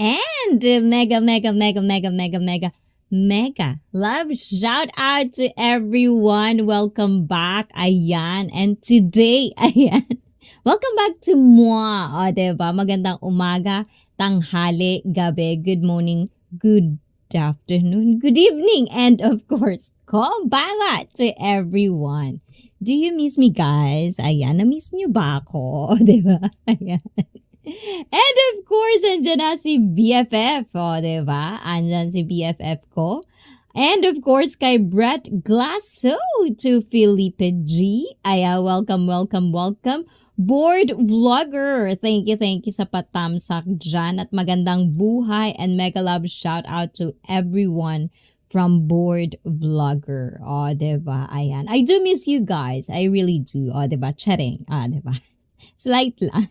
And mega love shout out to everyone. Welcome back. Ayan. And today, ayan. Welcome back to moi. O, diba? Magandang umaga, tanghali, gabi, good morning, good afternoon, good evening, and of course, konbanwa to everyone. Do you miss me, guys? Ayan, na-miss niyo ba ako? Diba? Ayan. And of course, andyan na si BFF, o, diba? Andyan si BFF ko. And of course, kay Brett Glasso to Felipe G. Aya, welcome. Board vlogger, thank you sa patamsak dyan at magandang buhay and mega love shout out to everyone from Board Vlogger. O, diba? Ayan. I do miss you guys. I really do. O, diba? Charing. O, diba? Slight lang.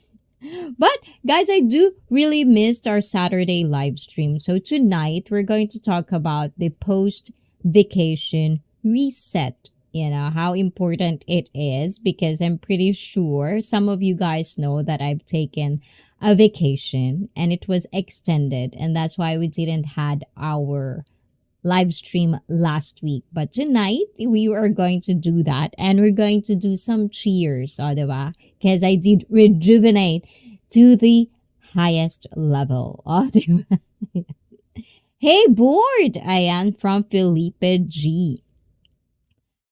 But guys, I do really missed our Saturday live stream. So tonight we're going to talk about the post-vacation reset. You know, how important it is because I'm pretty sure some of you guys know that I've taken a vacation and it was extended, and that's why we didn't had our live stream last week. But tonight, we are going to do that and we're going to do some cheers, o, diba? Because I did rejuvenate to the highest level. O, diba? Hey, board! Ayan, from Felipe G.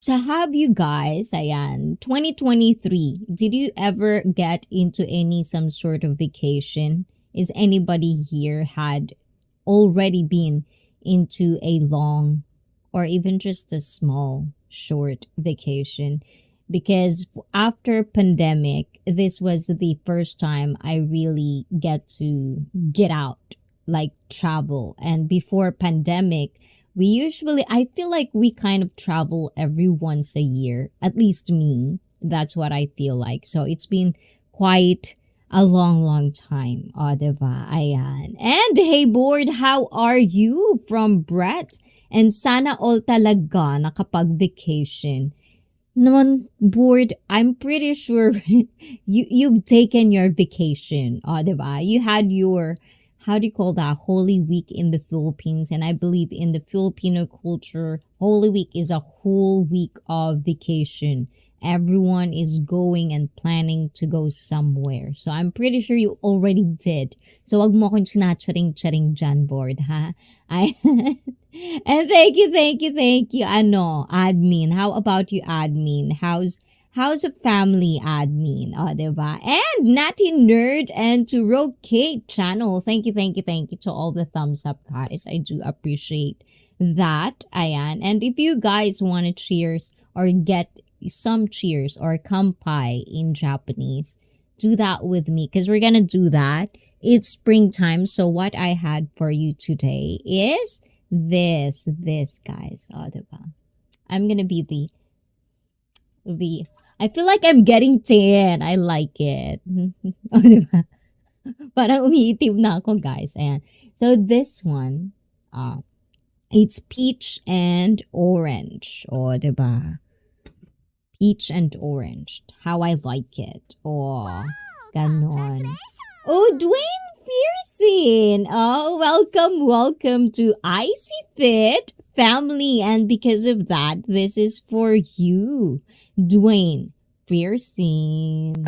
So have you guys, ayan, 2023, did you ever get into some sort of vacation? Is anybody here had already been into a long or even just a small short vacation? Because after pandemic, this was the first time I really get to get out, like travel. And before pandemic, I feel like we kind of travel every once a year, at least me. That's what I feel like. So it's been quite a long time. O, diba? Ayan. And hey, board, how are you? From Brett. And sana all talaga nakapag-vacation. Naman, board, I'm pretty sure you've taken your vacation. O, diba? You had your, how do you call that, Holy Week in the Philippines. And I believe in the Filipino culture, Holy Week is a whole week of vacation. Everyone is going and planning to go somewhere. So I'm pretty sure you already did. So wag mo akong charing dyan, board, ha? And thank you. Ano, admin. How about you, admin? How's a family, admin? O, diba? And Natty Nerd and to Rokate channel. Thank you to all the thumbs up, guys. I do appreciate that. Ayan. And if you guys want to cheers or get some cheers or kampai in Japanese, do that with me because we're gonna do that. It's springtime. So what I had for you today is this guys. O, diba? I'm gonna be the I feel like I'm getting tan. I like it. O, diba? Parang umiitim na ako, guys. Ayan. So this one, it's peach and orange. O, diba? Peach and orange. How I like it. Oh, wow, ganon. Oh, Dwayne Pearson. Oh, welcome to Icy Fit family. And because of that, this is for you, Dwayne Pearson.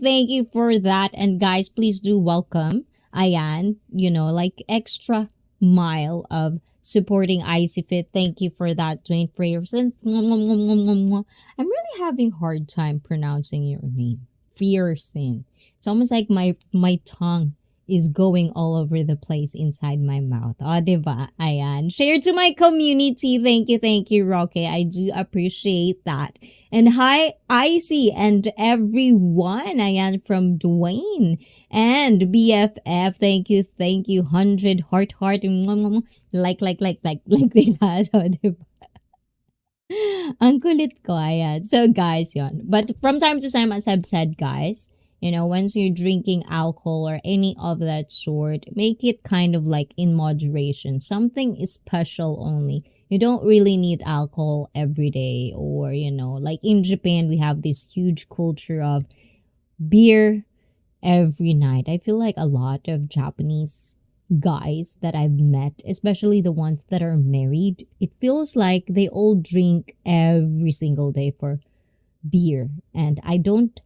Thank you for that. And guys, please do welcome Ayan, like extra mile of supporting Icy Fit. Thank you for that, Dwayne Pearson. I'm really having hard time pronouncing your name. Pearson. It's almost like my tongue is going all over the place inside my mouth. O, diba? Ayan. Share to my community. Thank you, Rocky. I do appreciate that. And hi, Icy and everyone. Ayan, from Dwayne and BFF. Thank you. 100 heart. Like that. O, diba? Ang kulit ko, ayan. So, guys, yon. But from time to time, as I've said, guys, Once you're drinking alcohol or any of that sort, make it kind of like in moderation. Something is special only. You don't really need alcohol every day, or, like in Japan, we have this huge culture of beer every night. I feel like a lot of Japanese guys that I've met, especially the ones that are married, it feels like they all drink every single day for beer. And I don't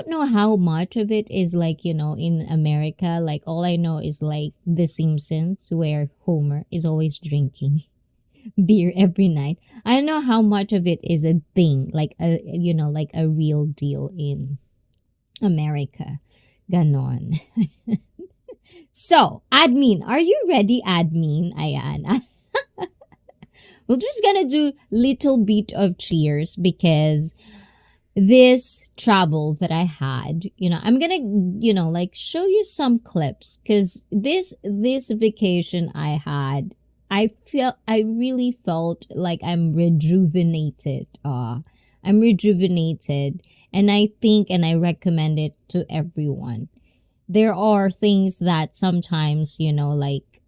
know how much of it is like, in America. Like all I know is like The Simpsons, where Homer is always drinking beer every night. I don't know how much of it is a thing, like a real deal in America. Ganon. So, admin, are you ready, admin? Ayan. We're just gonna do little bit of cheers because this travel that I had, I'm gonna, like show you some clips because this vacation I had, I really felt like I'm rejuvenated. I'm rejuvenated, and I think and I recommend it to everyone. There are things that sometimes, like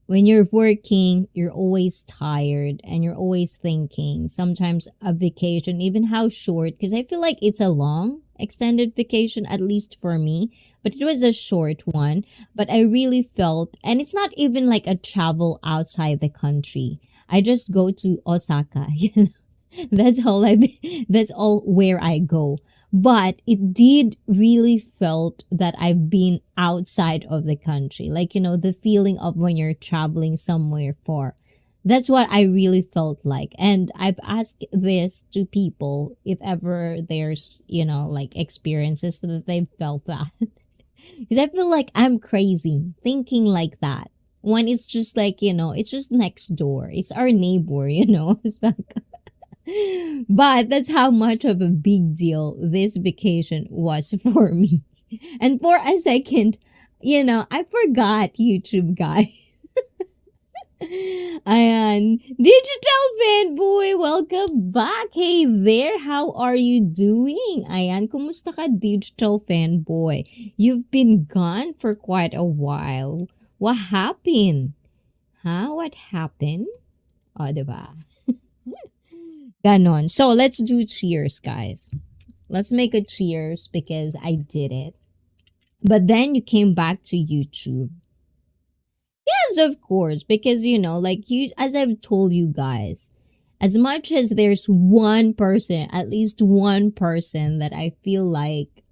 when you're working, you're always tired and you're always thinking. Sometimes a vacation, even how short, because I feel like it's a long extended vacation, at least for me, but it was a short one. But I really felt, and it's not even like a travel outside the country. I just go to Osaka, that's all where I go. But it did really felt that I've been outside of the country. Like, the feeling of when you're traveling somewhere far. That's what I really felt like. And I've asked this to people if ever there's, like experiences so that they've felt that. Because I feel like I'm crazy thinking like that. When it's just like, it's just next door. It's our neighbor, Osaka. But that's how much of a big deal this vacation was for me. And for a second, I forgot YouTube, guy. Ayan. Digital fanboy, welcome back. Hey there, how are you doing? Ayan, kumusta ka, digital fanboy? You've been gone for quite a while. What happened? Huh? What happened? O, diba? Ganon. So, let's do cheers, guys. Let's make a cheers because I did it. But then you came back to YouTube. Yes, of course. Because, as I've told you guys, as much as there's one person, at least one person that I feel like,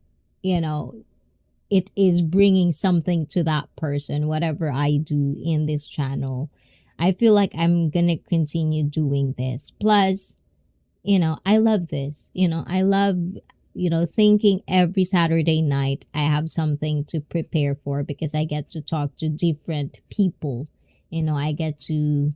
it is bringing something to that person, whatever I do in this channel, I feel like I'm going to continue doing this. Plus, I love this. I love, thinking every Saturday night I have something to prepare for because I get to talk to different people. I get to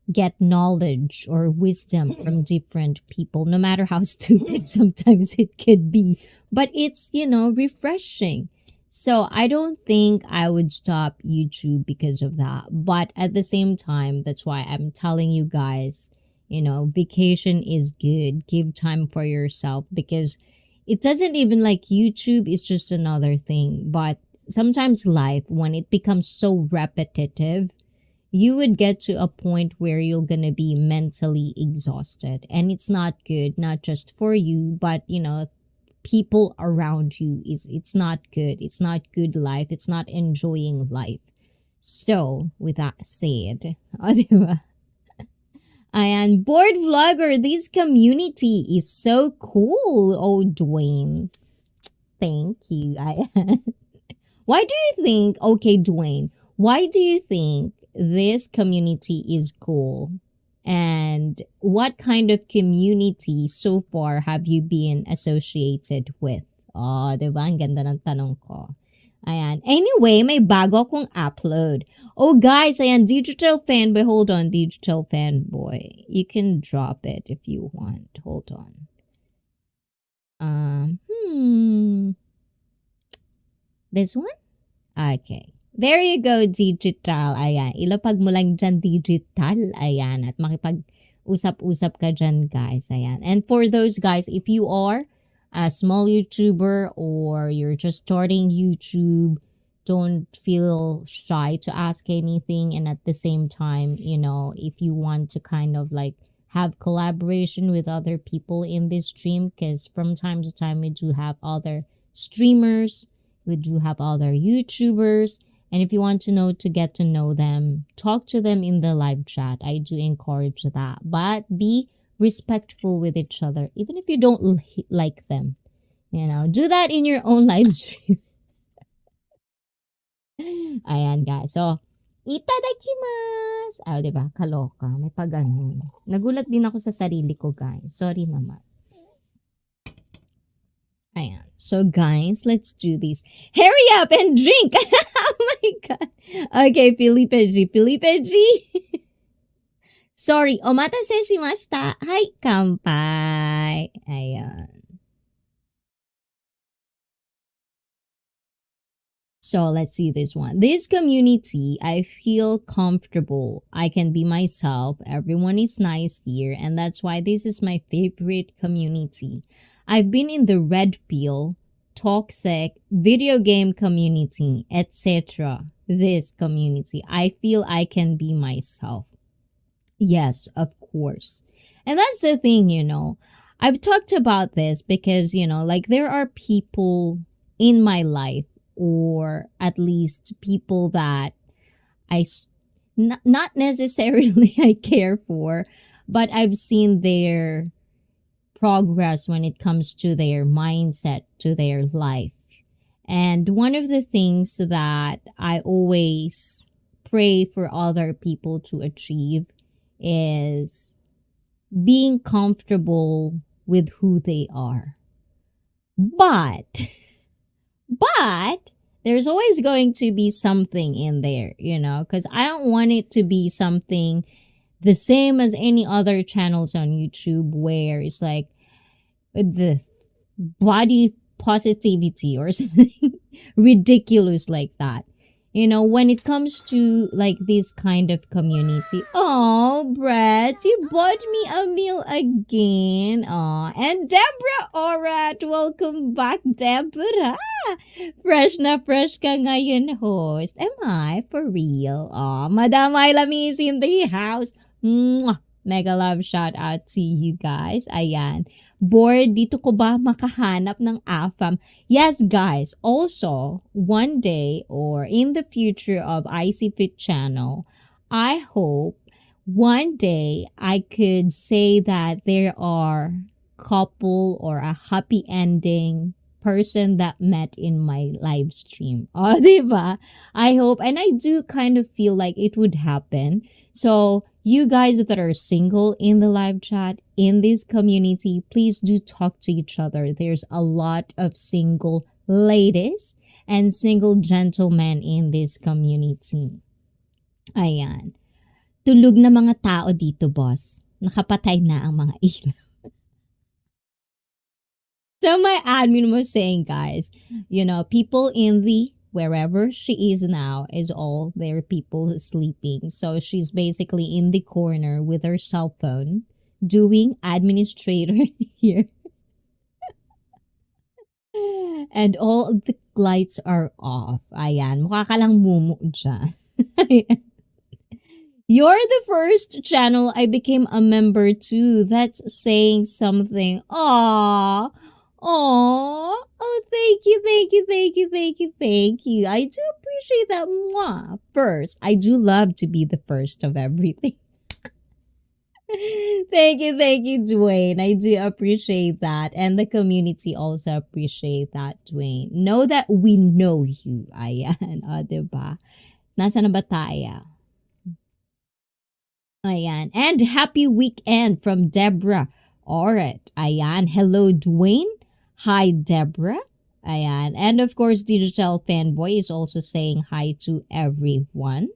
get knowledge or wisdom from different people, no matter how stupid sometimes it could be. But it's, refreshing. So I don't think I would stop YouTube because of that. But at the same time, that's why I'm telling you guys, vacation is good. Give time for yourself because it doesn't even like YouTube is just another thing. But sometimes life, when it becomes so repetitive, you would get to a point where you're going to be mentally exhausted. And it's not good, not just for you, but, people around you. It's not good. It's not good life. It's not enjoying life. So, with that said, diba? And board vlogger, this community is so cool. Oh, Dwayne. Thank you. Why do you think, okay, Dwayne, why do you think this community is cool? And what kind of community so far have you been associated with? Oh, diba? Ang ganda ng tanong ko. Ayan. Anyway, may bago akong upload. Oh, guys, ayan, digital fanboy. Hold on, digital fanboy. You can drop it if you want. Hold on. This one? Okay. There you go, digital. Ayan. Ilapag mo lang dyan, digital. Ayan. At makipag-usap-usap ka dyan, guys. Ayan. And for those guys, if you are a small YouTuber or you're just starting YouTube, don't feel shy to ask anything. And at the same time, if you want to kind of like have collaboration with other people in this stream, because from time to time we do have other streamers, we do have other YouTubers. And if you want to get to know them, talk to them in the live chat. I do encourage that. But be respectful with each other, even if you don't like them. Do that in your own live stream. Ayan, guys. So, itadakimasu. Diba? Kaloka. May pag-ganun. Nagulat din ako sa sarili ko, guys. Sorry naman. Ayan. So, guys, let's do this. Hurry up and drink! Oh my God. Okay, Felipe G. Sorry, omatase shimashita. Hai, kanpai. Ayan. So let's see this one. This community, I feel comfortable. I can be myself. Everyone is nice here. And that's why this is my favorite community. I've been in the red pill, toxic, video game community, etc. This community. I feel I can be myself. Yes, of course. And that's the thing, I've talked about this because, like there are people in my life, or at least people that not necessarily I care for, but I've seen their progress when it comes to their mindset, to their life. And one of the things that I always pray for other people to achieve is being comfortable with who they are. But there's always going to be something in there, because I don't want it to be something the same as any other channels on YouTube where it's like the body positivity or something ridiculous like that. When it comes to like this kind of community, oh, Brett, you bought me a meal again. Oh, and Deborah Orat, welcome back, Deborah. Fresh na fresh ka ngayon, host. Am I for real? Oh, Madam Ilami is in the house. Mwah! Mega love shout out to you guys. Ayan. Bored, dito ko ba makahanap ng AFAM? Yes, guys. Also, one day or in the future of IC Fit channel, I hope one day I could say that there are couple or a happy ending person that met in my live stream. Oh, diba? I hope, and I do kind of feel like it would happen. So, you guys that are single in the live chat, in this community, please do talk to each other. There's a lot of single ladies and single gentlemen in this community. Ayan. Tulog na mga tao dito, boss. Nakapatay na ang mga ilaw. So my admin was saying, guys, people in the wherever she is now is all their people sleeping. So she's basically in the corner with her cell phone doing administrator here. And all the lights are off. Ayan, mukha ka lang mumu dyan. You're the first channel I became a member to. That's saying something. Aww. Oh, thank you. I do appreciate that. Mwah. First, I do love to be the first of everything. Thank you, Dwayne. I do appreciate that. And the community also appreciate that, Dwayne. Know that we know you. Ayan. O, diba? Nasa na ba tayo? Ayan. And happy weekend from Deborah. Alright. Ayan. Hello, Dwayne. Hi, Deborah. Ayan. And of course, Digital Fanboy is also saying hi to everyone.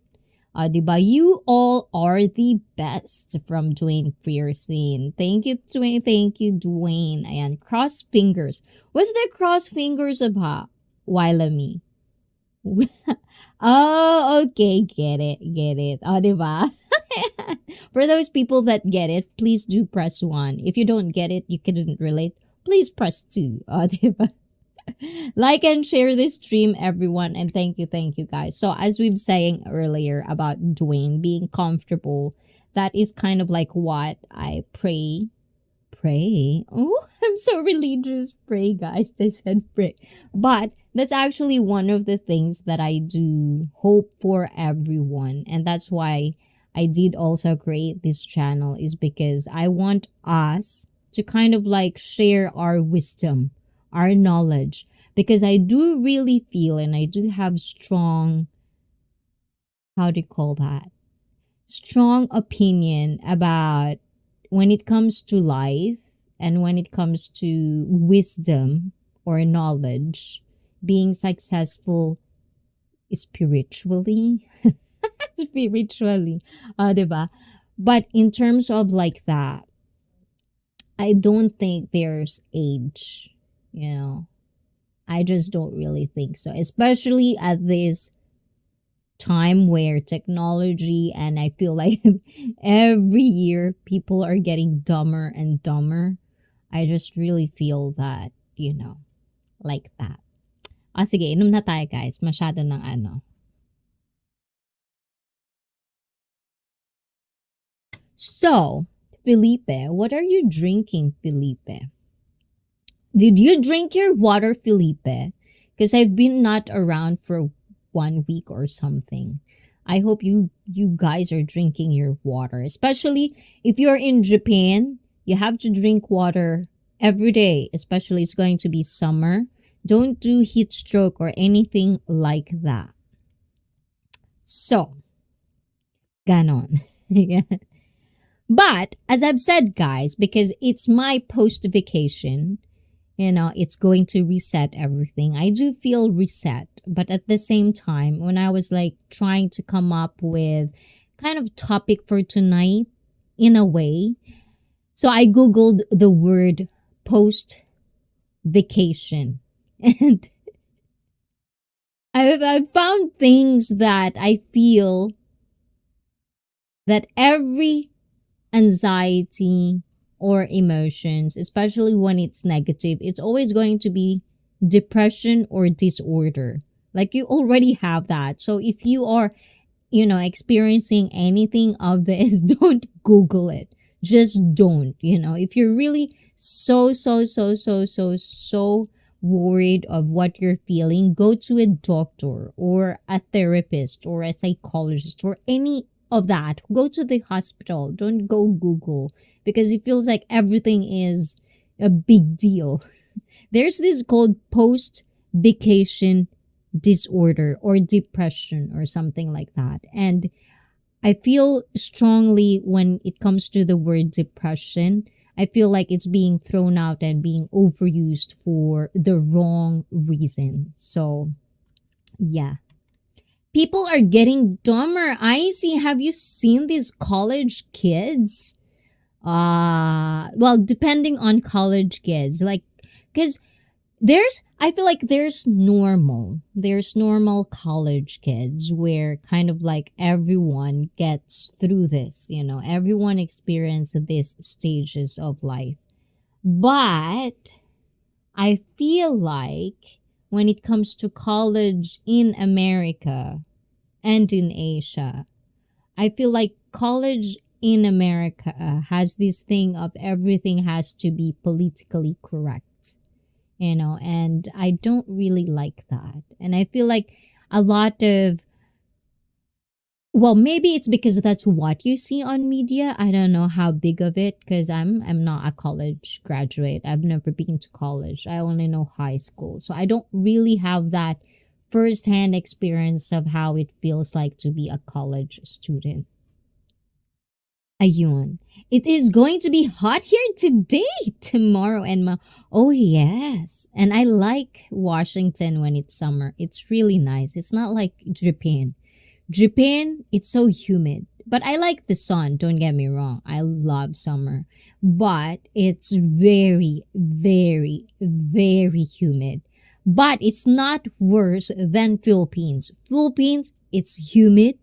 Diba? You all are the best from Dwayne Fiercine. Thank you, Dwayne. Ayan. Cross fingers. What's the cross fingers about? Wilamy. Oh, okay. Get it. Diba? For those people that get it, please do press 1. If you don't get it, you couldn't relate. please press 2. Diba? Like and share this stream, everyone. And thank you, guys. So, as we've saying earlier about Dwayne being comfortable, that is kind of like what I pray. Pray? Oh, I'm so religious. Pray, guys. They said pray. But that's actually one of the things that I do hope for everyone. And that's why I did also create this channel, is because I want us to kind of like share our wisdom, our knowledge, because I do really feel and I do have strong, how do you call that? Strong opinion about when it comes to life and when it comes to wisdom or knowledge, being successful spiritually. Spiritually. Diba? But in terms of like that, I don't think there's age, you know. I just don't really think so, especially at this time where technology, and I feel like every year people are getting dumber and dumber. I just really feel that, like that. Sige, inom na tayo, guys. Masyado ng ano. So, Felipe, what are you drinking, Felipe? Did you drink your water, Felipe? Because I've been not around for 1 week or something. I hope you guys are drinking your water. Especially if you're in Japan, you have to drink water every day. Especially it's going to be summer. Don't do heat stroke or anything like that. So, ganon. Yeah. But, as I've said, guys, because it's my post-vacation, it's going to reset everything. I do feel reset. But at the same time, when I was like trying to come up with kind of topic for tonight, in a way, so I Googled the word post-vacation. And I found things that I feel that every anxiety or emotions, especially when it's negative, it's always going to be depression or disorder. Like you already have that. So if you are, experiencing anything of this, don't Google it. Just don't, if you're really so worried of what you're feeling, go to a doctor or a therapist or a psychologist or any of that. Go to the hospital. Don't go Google, because it feels like everything is a big deal. There's this called post-vacation disorder or depression or something like that. And I feel strongly when it comes to the word depression, I feel like it's being thrown out and being overused for the wrong reason. So, yeah. People are getting dumber. I see. Have you seen these college kids? Well, depending on college kids, like, because I feel like there's normal college kids where kind of like everyone gets through this, everyone experiences these stages of life. But I feel like when it comes to college in America and in Asia, I feel like college in America has this thing of everything has to be politically correct, and I don't really like that. And I feel like a lot of, well, maybe it's because that's what you see on media. I don't know how big of it, because I'm not a college graduate. I've never been to college. I only know high school. So I don't really have that first-hand experience of how it feels like to be a college student. Ayun. It is going to be hot here today, tomorrow, and oh yes. And I like Washington when it's summer. It's really nice. It's not like Japan. Japan, it's so humid. But I like the sun, don't get me wrong. I love summer. But it's very, very, very humid. But it's not worse than Philippines. Philippines, it's humid,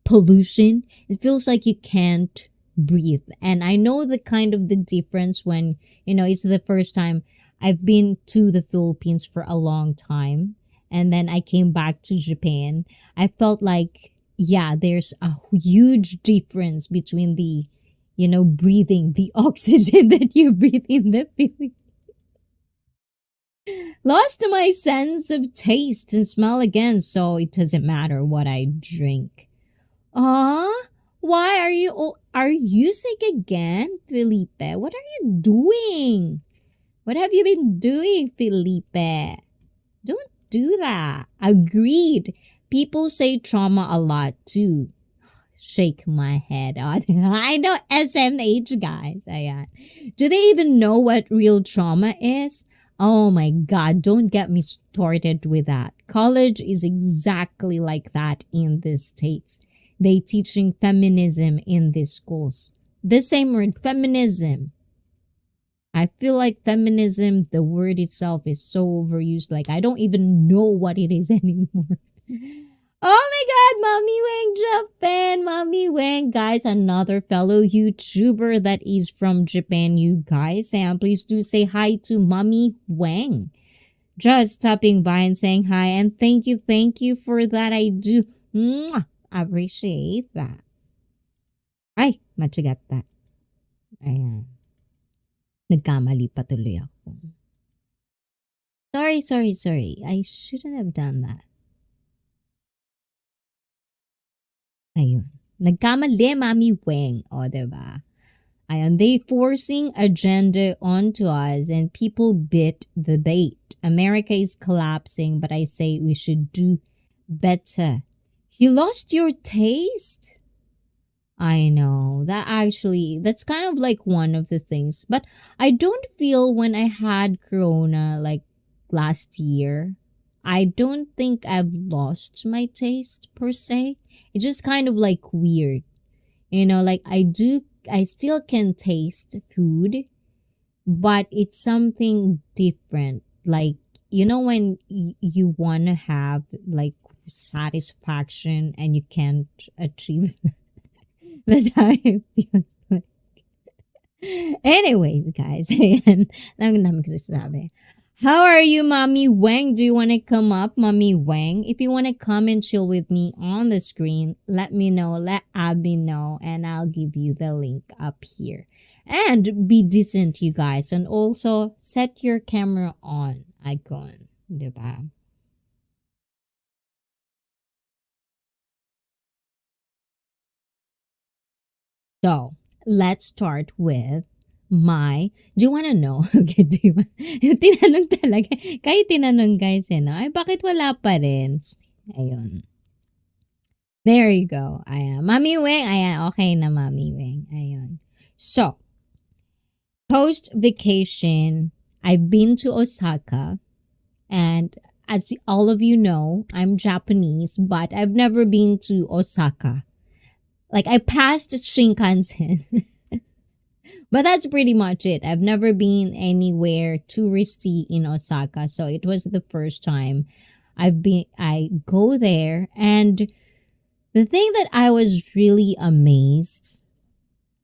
pollution. It feels like you can't breathe. And I know the kind of the difference when, it's the first time I've been to the Philippines for a long time. And then I came back to Japan. I felt like, yeah, there's a huge difference between the, breathing, the oxygen that you breathe in the Philippines. Lost my sense of taste and smell again, so it doesn't matter what I drink. Ah, why are you sick again, Felipe? What are you doing? What have you been doing, Felipe? Don't do that. Agreed. People say trauma a lot too. Shake my head. I know SMH guys. Ayan. Do they even know what real trauma is? Oh my God, don't get me started with that. College is exactly like that in the States. They teaching feminism in these schools. The same word, feminism. I feel like feminism, the word itself is so overused. Like I don't even know what it is anymore. Oh my God, Mommy Wang Japan, Mommy Wang, guys, another fellow YouTuber that is from Japan, you guys. And please do say hi to Mommy Wang. Just stopping by and saying hi, and thank you for that. I do appreciate that. Ay, matyagat that. Ayan. Nagkamali pa tuloy ako. Sorry. I shouldn't have done that. Ayun. Nagkamali, Mami Weng. O, diba? Ayun. They forcing agenda onto us and people bit the bait. America is collapsing, but I say we should do better. You lost your taste? I know. That's kind of like one of the things. But I don't feel when I had Corona like last year, I don't think I've lost my taste per se. It's just kind of like weird. Like I still can taste food, but it's something different. Like, when you want to have like satisfaction and you can't achieve that's how it feels like. Anyways, guys, ayan. Lang namin kasi sabi. How are you, Mommy Wang? Do you want to come up, Mommy Wang? If you want to come and chill with me on the screen, let me know. Let Abby know, and I'll give you the link up here. And be decent, you guys. And also, set your camera on icon. Diba? So, let's start with do you wanna know? Okay, do you want, tinanong talaga. Kahit tinanong guys no? Ay, bakit wala pa rin? Ayun. There you go. Ayan. Mami Weng. Ayan, okay na Mami Weng. Ayun. So, post-vacation, I've been to Osaka. And as all of you know, I'm Japanese, but I've never been to Osaka. Like, I passed Shinkansen. But that's pretty much it. I've never been anywhere touristy in Osaka, so it was the first time I go there. And the thing that I was really amazed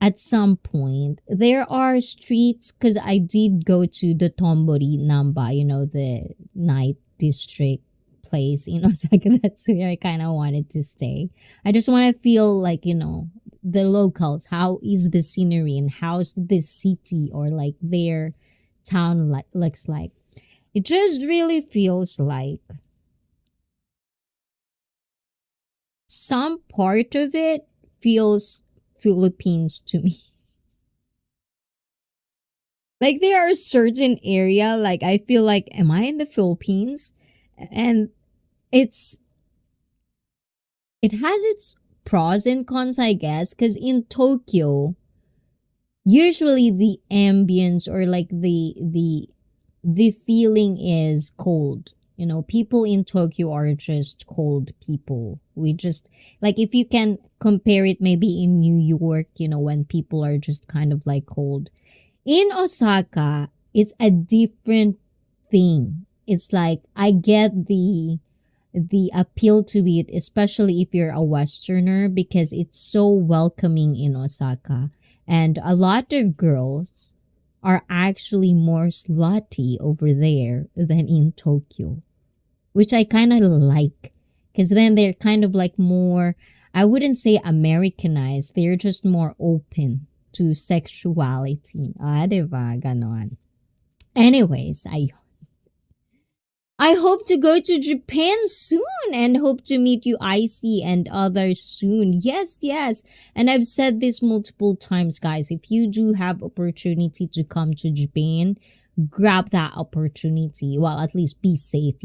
at some point, there are streets, because I did go to the Tombori Namba, the night district place in Osaka. That's where I kind of wanted to stay. I just want to feel like, the locals, how is the scenery and how's the city or like their town looks like. It just really feels like some part of it feels Philippines to me. Like there are certain area like I feel like, am I in the Philippines? And it has its pros and cons, I guess, because in Tokyo, usually the ambience or like the feeling is cold. People in Tokyo are just cold people. We just like if you can compare it maybe in New York, when people are just kind of like cold. In Osaka, it's a different thing. It's like I get the appeal to it, especially if you're a Westerner, because it's so welcoming in Osaka. And a lot of girls are actually more slutty over there than in Tokyo, which I kind of like because then they're kind of like more, I wouldn't say Americanized, they're just more open to sexuality. Ah, diba? Ganon. Anyways, I hope to go to Japan soon and hope to meet you, Icy, and others soon. Yes, yes. And I've said this multiple times, guys. If you do have opportunity to come to Japan, grab that opportunity. Well, at least be safe.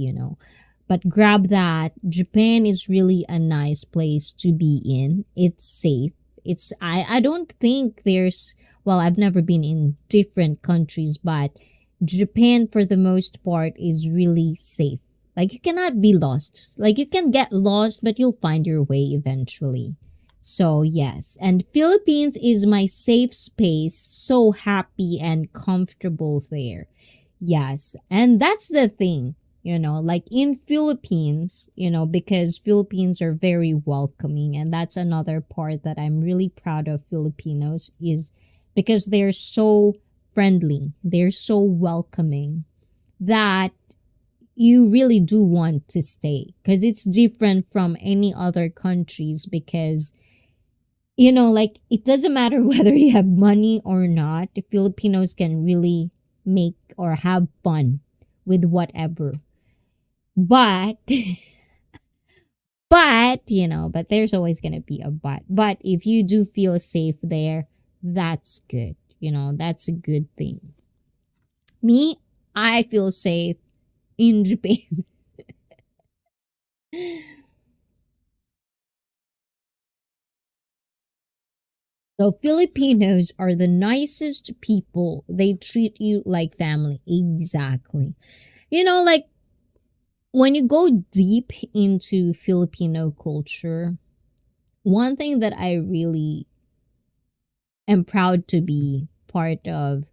But grab that. Japan is really a nice place to be in. It's safe. I don't think there's, well, I've never been in different countries, but Japan, for the most part, is really safe. Like, you cannot be lost. Like, you can get lost, but you'll find your way eventually. So, yes. And Philippines is my safe space. So happy and comfortable there. Yes. And that's the thing, like in Philippines, because Philippines are very welcoming. And that's another part that I'm really proud of Filipinos is because they're so friendly, they're so welcoming that you really do want to stay because it's different from any other countries because like it doesn't matter whether you have money or not, the Filipinos can really make or have fun with whatever, but but there's always going to be a but if you do feel safe there, that's good. That's a good thing. Me, I feel safe in Japan. So Filipinos are the nicest people. They treat you like family. Exactly. Like when you go deep into Filipino culture, one thing that I really am proud to be part of,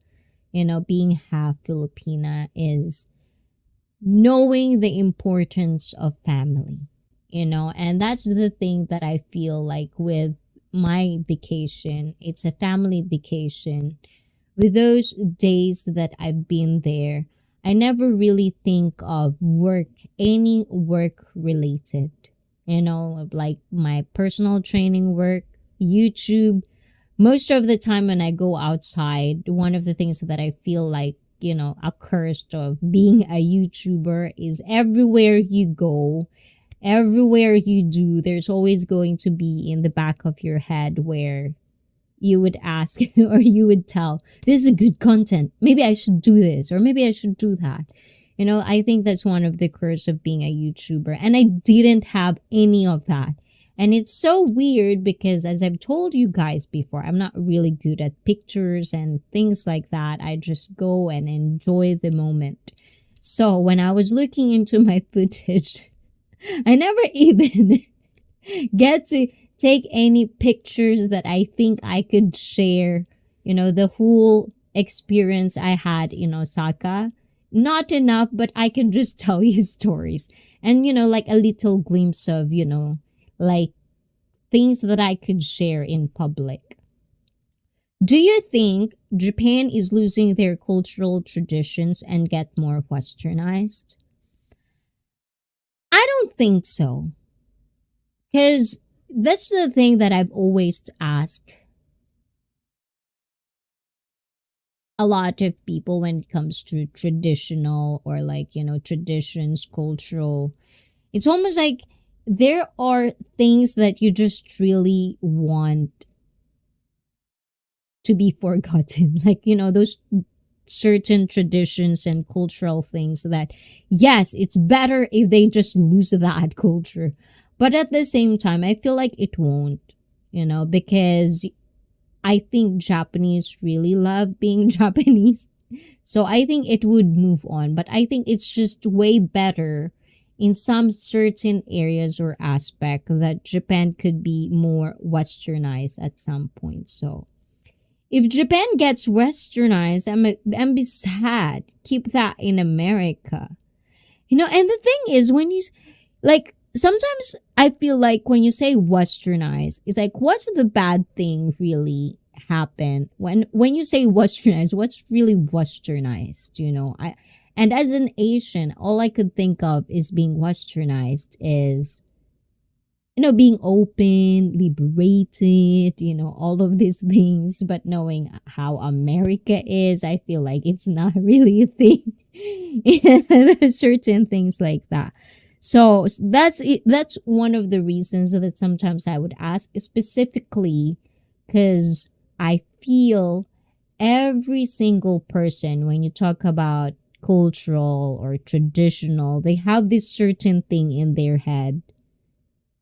being half Filipina is knowing the importance of family, and that's the thing that I feel like with my vacation. It's a family vacation. With those days that I've been there, I never really think of work, any work related, like my personal training work, YouTube. Most of the time when I go outside, one of the things that I feel like, accursed of being a YouTuber is everywhere you go, everywhere you do, there's always going to be in the back of your head where you would ask or you would tell, this is good content. Maybe I should do this or maybe I should do that. I think that's one of the curse of being a YouTuber. And I didn't have any of that. And it's so weird because, as I've told you guys before, I'm not really good at pictures and things like that. I just go and enjoy the moment. So when I was looking into my footage, I never even get to take any pictures that I think I could share, the whole experience I had in Osaka. Not enough, but I can just tell you stories. And, like a little glimpse of, like things that I could share in public. Do you think Japan is losing their cultural traditions and get more westernized? I don't think so. Because that's the thing that I've always asked a lot of people when it comes to traditional or like, traditions, cultural. It's almost like there are things that you just really want to be forgotten. Like, those certain traditions and cultural things that, yes, it's better if they just lose that culture. But at the same time, I feel like it won't, because I think Japanese really love being Japanese. So I think it would move on. But I think it's just way better in some certain areas or aspect that Japan could be more westernized at some point. So if Japan gets westernized, I'm be sad. Keep that in America. And the thing is, when you, like, sometimes I feel like when you say westernized, it's like, what's the bad thing really happen when you say westernized, what's really westernized, I and as an Asian, all I could think of is being westernized is being open, liberated, all of these things. But knowing how America is, I feel like it's not really a thing. Certain things like that. So that's it. That's one of the reasons that sometimes I would ask specifically because I feel every single person, when you talk about cultural or traditional, they have this certain thing in their head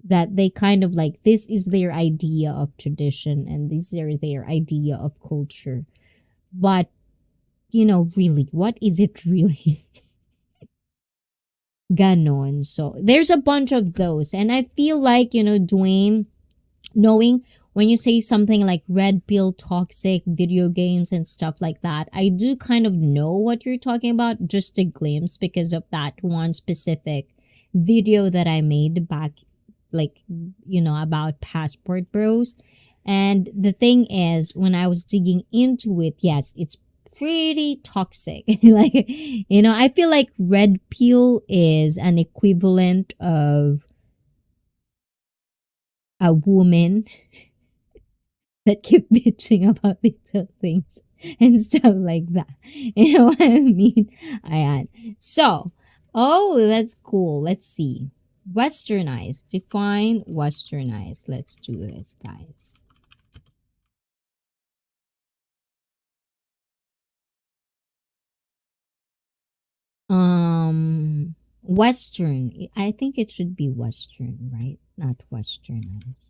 that they kind of like, this is their idea of tradition and these are their idea of culture. But really, what is it really? Ganon. So there's a bunch of those, and I feel like Dwayne, knowing when you say something like red pill toxic video games and stuff like that, I do kind of know what you're talking about, just a glimpse because of that one specific video that I made back, like about passport bros. And the thing is, when I was digging into it, yes, it's pretty toxic. Like, I feel like red pill is an equivalent of a woman that keep bitching about little things and stuff like that. You know what I mean? Ayan. So, oh, that's cool. Let's see. Westernized. Define westernized. Let's do this, guys. Western. I think it should be Western, right? Not westernized.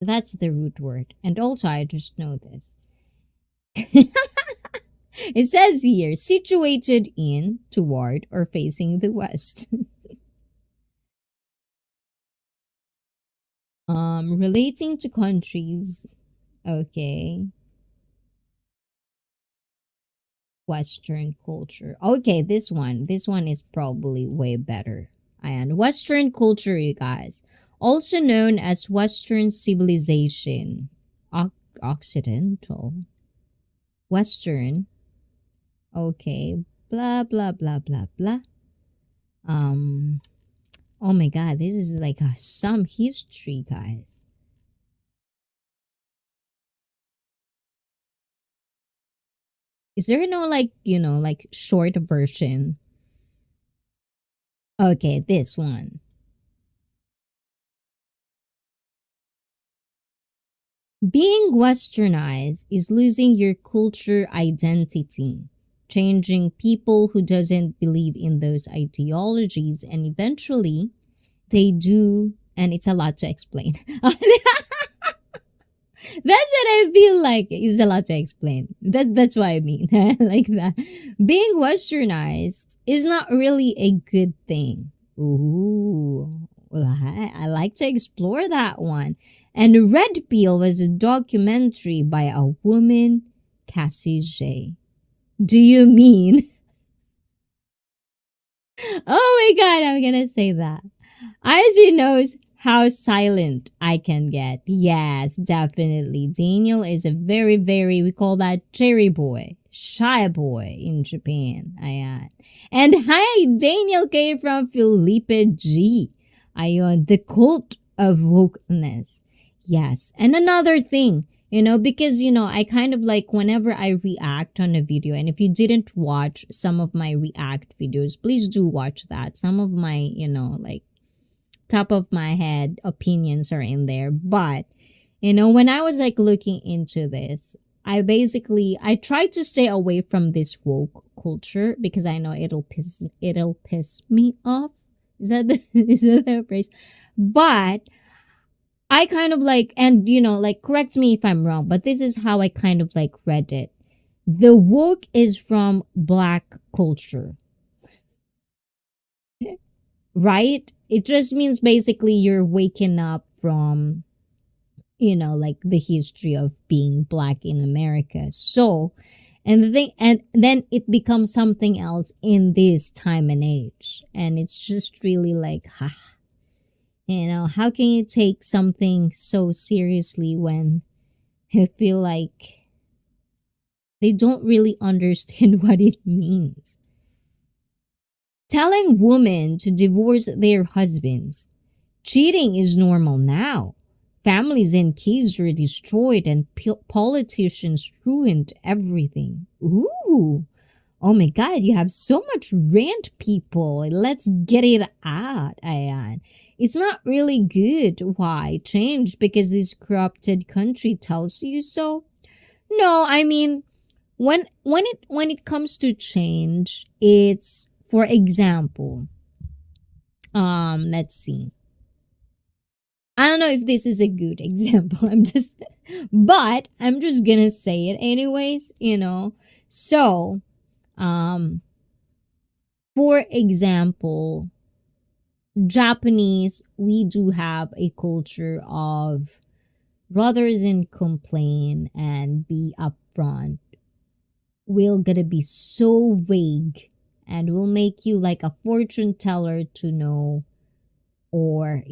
That's the root word. And also, I just know this. It says here, situated in, toward, or facing the west. Relating to countries. Okay. Western culture. Okay, this one. This one is probably way better. And Western culture, you guys. Also known as Western civilization. Occidental. Western. Okay. Blah, blah, blah, blah, blah. Oh my god, this is like some history, guys. Is there no like short version? Okay, this one. Being westernized is losing your culture identity, changing people who doesn't believe in those ideologies, and eventually they do, and it's a lot to explain. That's what I feel like. It's a lot to explain. That's what I mean. Like that. Being westernized is not really a good thing. Ooh. Well, I like to explore that one. And Red Peel was a documentary by a woman, Cassie J. Do you mean? Oh my god, I'm gonna say that. Izzy knows how silent I can get. Yes, definitely. Daniel is a very, very, we call that cherry boy, shy boy in Japan. Ayan. And hi, Daniel K from Felipe G. Ayon, the cult of wokeness. Yes. And another thing, because, I kind of like whenever I react on a video, and if you didn't watch some of my react videos, please do watch that. Some of my, like top of my head opinions are in there. But, when I was like looking into this, I tried to stay away from this woke culture because I know it'll piss me off. Is that is that the phrase? But I kind of like, and like, correct me if I'm wrong, but this is how I kind of like read it. The woke is from black culture, right? It just means basically you're waking up from, like the history of being black in America. So, and the thing, and then it becomes something else in this time and age. And it's just really like, how can you take something so seriously when I feel like they don't really understand what it means. Telling women to divorce their husbands. Cheating is normal now. Families and kids were destroyed and politicians ruined everything. Ooh. Oh my god, you have so much rant, people. Let's get it out, Ayan. It's not really good. Why? Change because this corrupted country tells you so? No, I mean when it comes to change, it's for example, let's see. I don't know if this is a good example. But I'm just gonna say it anyways. So, um, for example, Japanese, we do have a culture of rather than complain and be upfront, we're gonna be so vague and we'll make you like a fortune teller to know, or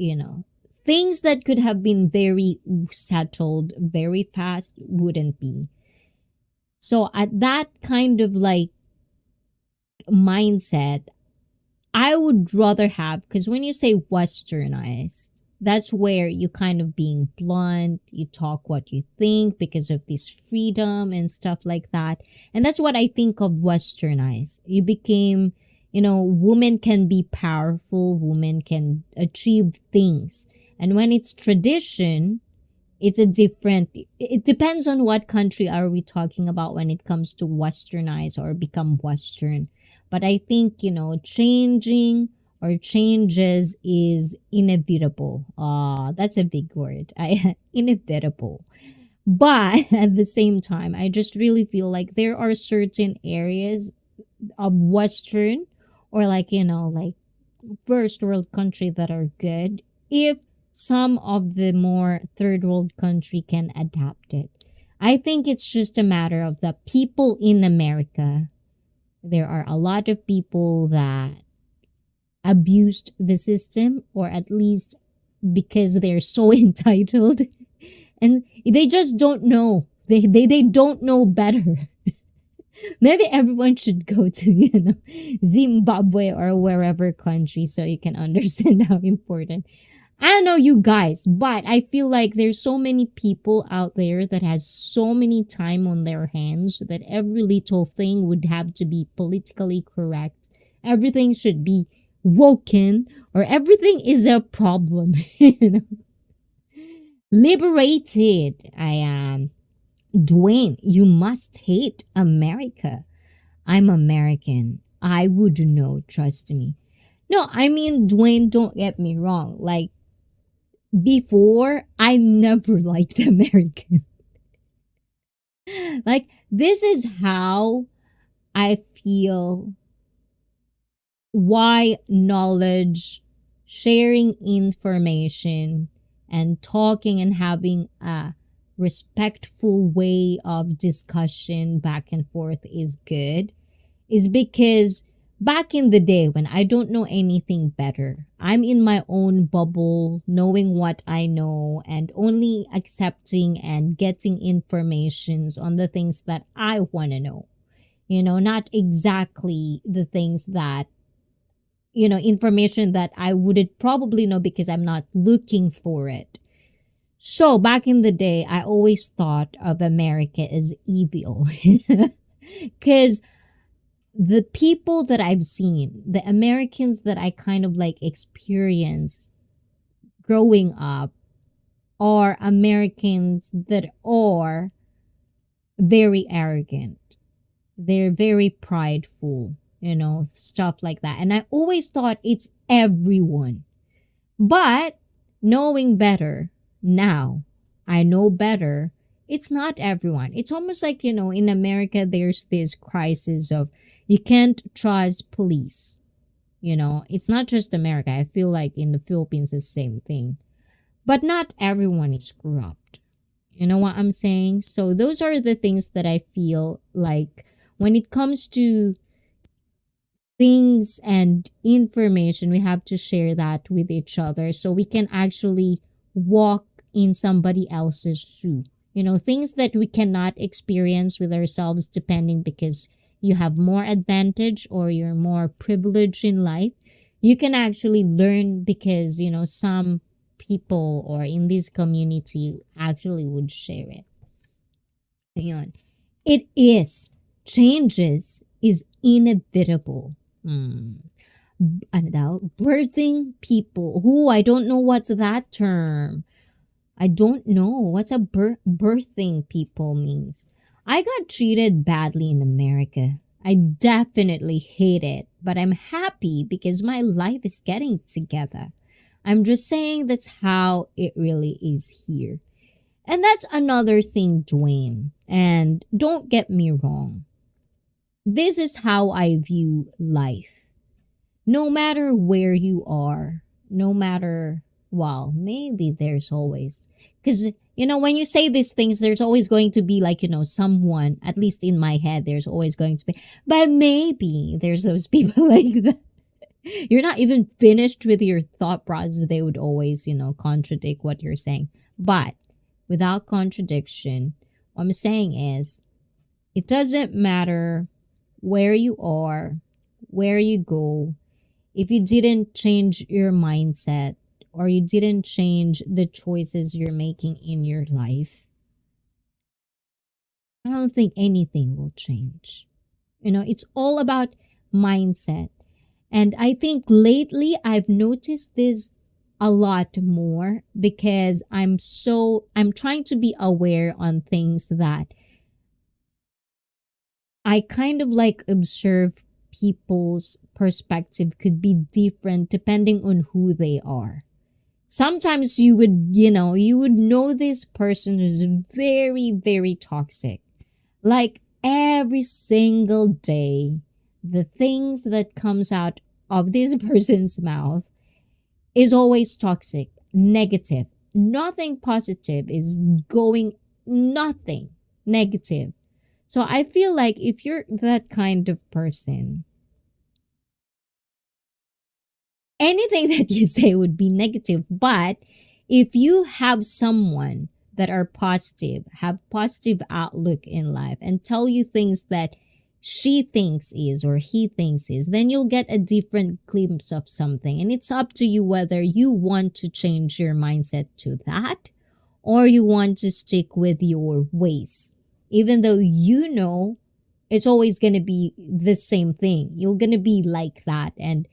things that could have been very settled very fast wouldn't be. So at that kind of like mindset, I would rather have, because when you say westernized, that's where you kind of being blunt, you talk what you think because of this freedom and stuff like that. And that's what I think of westernized. You became, women can be powerful, women can achieve things. And when it's tradition, it's a different, it depends on what country are we talking about when it comes to westernize or become western. But I think, changing or changes is inevitable. That's a big word. I inevitable. But at the same time, I just really feel like there are certain areas of western, or like, like first world country that are good if some of the more third world country can adapt it. I think it's just a matter of the people in America. There are a lot of people that abused the system, or at least because they're so entitled, and they just don't know. They don't know better. Maybe everyone should go to, Zimbabwe or wherever country so you can understand how important. I don't know you guys, but I feel like there's so many people out there that has so many time on their hands that every little thing would have to be politically correct. Everything should be woken, or everything is a problem. Liberated. I am. Dwayne, you must hate America. I'm American. I would know, trust me. No, I mean, Dwayne, don't get me wrong. Like, before, I never liked American. Like, this is how I feel why knowledge, sharing information, and talking and having a respectful way of discussion back and forth is good, is because back in the day when I don't know anything better, I'm in my own bubble, knowing what I know and only accepting and getting informations on the things that I want to know. Not exactly the things that, information that I would probably know because I'm not looking for it. So back in the day, I always thought of America as evil. Because the people that I've seen, the Americans that I kind of like experience growing up, are Americans that are very arrogant. They're very prideful, stuff like that. And I always thought it's everyone. But knowing better now, I know better. It's not everyone. It's almost like, in America, there's this crisis of you can't trust police. It's not just America. I feel like in the Philippines, the same thing. But not everyone is corrupt. You know what I'm saying? So those are the things that I feel like when it comes to things and information, we have to share that with each other so we can actually walk in somebody else's shoe. things that we cannot experience with ourselves, depending because you have more advantage or you're more privileged in life. You can actually learn because, some people or in this community actually would share it. Ayun. It is. Changes is inevitable. Ano daw? Birthing people. Who I don't know what's that term. I don't know what's a birthing people means. I got treated badly in America. I definitely hate it, but I'm happy because my life is getting together. I'm just saying that's how it really is here. And that's another thing, Dwayne. And don't get me wrong. This is how I view life. No matter where you are, no matter, well, maybe there's always, because, when you say these things, there's always going to be like, someone, at least in my head, there's always going to be, but maybe there's those people like that. You're not even finished with your thought process. They would always, contradict what you're saying. But without contradiction, what I'm saying is, it doesn't matter where you are, where you go, if you didn't change your mindset or you didn't change the choices you're making in your life, I don't think anything will change. It's all about mindset. And I think lately I've noticed this a lot more because I'm trying to be aware on things that I kind of like observe people's perspective could be different depending on who they are. Sometimes you would know this person is very, very toxic. Like every single day, the things that comes out of this person's mouth is always toxic, negative. Nothing positive is going, nothing negative. So I feel like if you're that kind of person, anything that you say would be negative. But if you have someone that are positive, have positive outlook in life, and tell you things that she thinks is or he thinks is, then you'll get a different glimpse of something. And it's up to you whether you want to change your mindset to that or you want to stick with your ways. Even though it's always going to be the same thing. You're going to be like that. And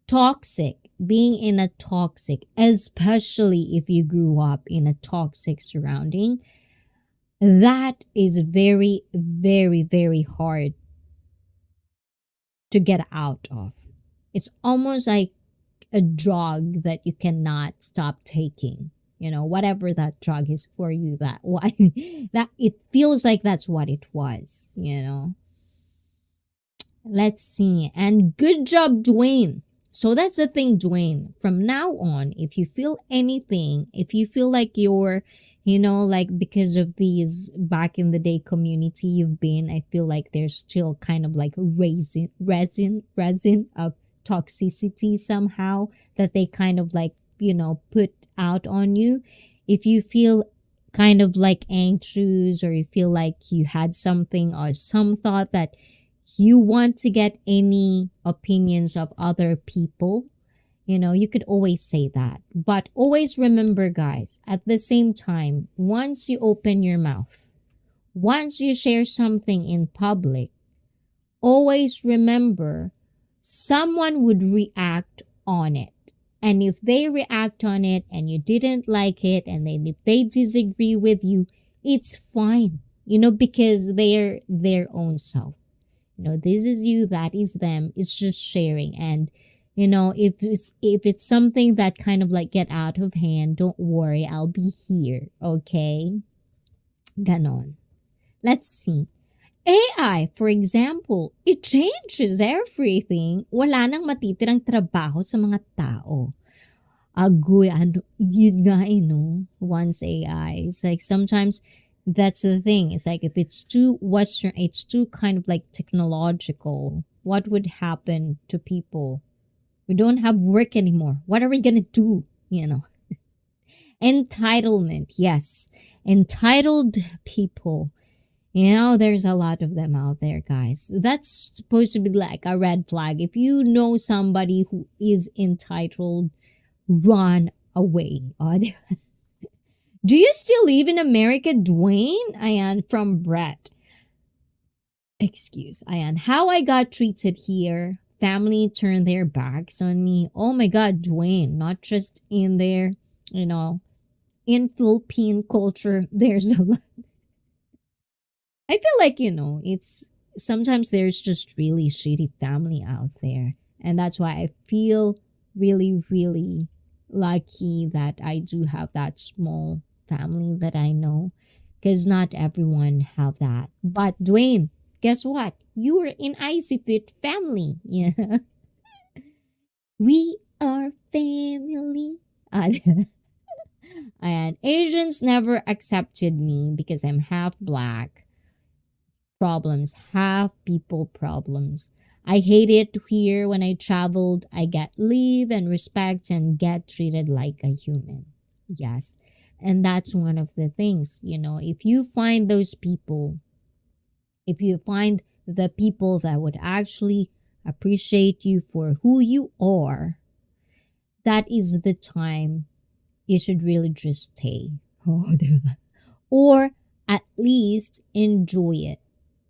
toxic, being in a toxic, especially if you grew up in a toxic surrounding, that is very, very, very hard to get out of. It's almost like a drug that you cannot stop taking. Whatever that drug is for you, that why that it feels like that's what it was. Let's see. And good job, Dwayne. So that's the thing, Dwayne. From now on, if you feel anything, if you feel like you're, like because of these back in the day community you've been, I feel like there's still kind of like resin of toxicity somehow that they kind of like, put out on you. If you feel kind of like anxious or you feel like you had something or some thought that you want to get any opinions of other people, you could always say that. But always remember, guys, at the same time, once you open your mouth, once you share something in public, always remember someone would react on it. And if they react on it and you didn't like it, and then if they disagree with you, it's fine, because they're their own self. This is you, that is them. It's just sharing. And if it's something that kind of like get out of hand, don't worry, I'll be here. Okay, ganon. Let's see. AI, for example, it changes everything. Wala nang matitirang trabaho sa mga tao. Agoy, yun nga once AI. It's like sometimes that's the thing. It's like if it's too Western, it's too kind of like technological, what would happen to people? We don't have work anymore. What are we going to do? Entitlement, yes. Entitled people. There's a lot of them out there, guys. That's supposed to be like a red flag. If you know somebody who is entitled, run away. Do you still live in America, Dwayne? Ayan, from Brett. Excuse, Ayan. How I got treated here. Family turned their backs on me. Oh my God, Dwayne. Not just in there, you know, in Philippine culture, there's a lot. I feel like, it's sometimes there's just really shitty family out there. And that's why I feel really, really lucky that I do have that small family that I know. Because not everyone have that. But Dwayne, guess what? You were in Icy Fit family. Yeah. We are family. And Asians never accepted me because I'm half black. Problems, half people problems. I hate it here when I traveled. I get leave and respect and get treated like a human. Yes. And that's one of the things, if you find those people, if you find the people that would actually appreciate you for who you are, that is the time you should really just stay. Oh, diba? Or at least enjoy it.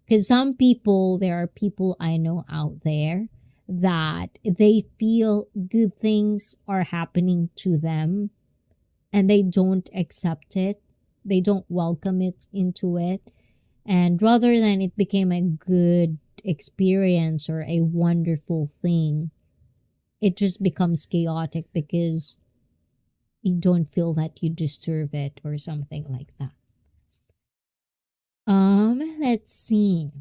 Because there are people I know out there that they feel good things are happening to them and they don't accept it. They don't welcome it into it. And rather than it became a good experience or a wonderful thing, it just becomes chaotic because you don't feel that you deserve it or something like that. Let's see.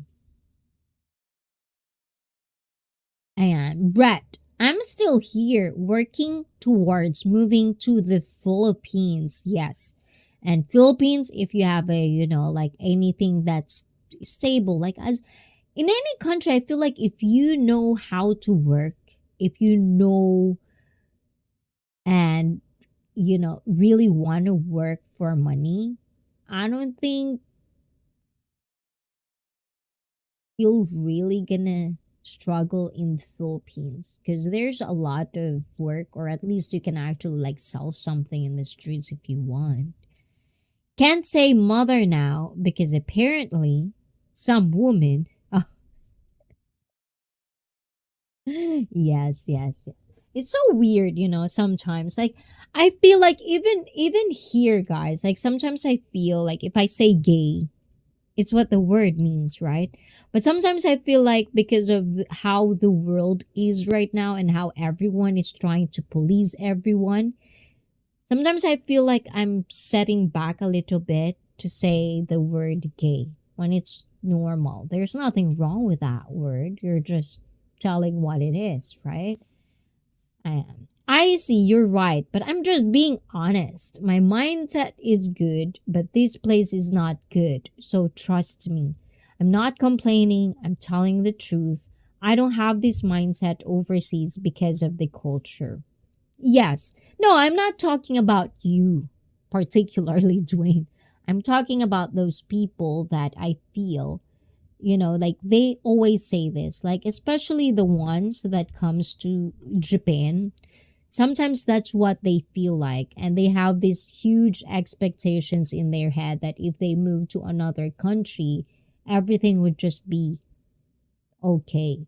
And Brett, I'm still here working towards moving to the Philippines. Yes. And Philippines, if you have like anything that's stable, like as in any country, I feel like if you know how to work, if you know and, really want to work for money, I don't think you're really gonna struggle in the Philippines because there's a lot of work, or at least you can actually like sell something in the streets if you want. Can't say mother now because apparently some woman. Yes, yes, yes. It's so weird, sometimes. Like I feel like even here, guys, like sometimes I feel like if I say gay, it's what the word means, right? But sometimes I feel like because of how the world is right now and how everyone is trying to police everyone, sometimes I feel like I'm setting back a little bit to say the word gay when it's normal. There's nothing wrong with that word. You're just telling what it is, right? I see, you're right, but I'm just being honest. My mindset is good, but this place is not good. So trust me. I'm not complaining, I'm telling the truth. I don't have this mindset overseas because of the culture. Yes. No, I'm not talking about you, particularly, Dwayne. I'm talking about those people that I feel, like they always say this, like especially the ones that comes to Japan. Sometimes that's what they feel like, and they have these huge expectations in their head that if they move to another country, everything would just be okay.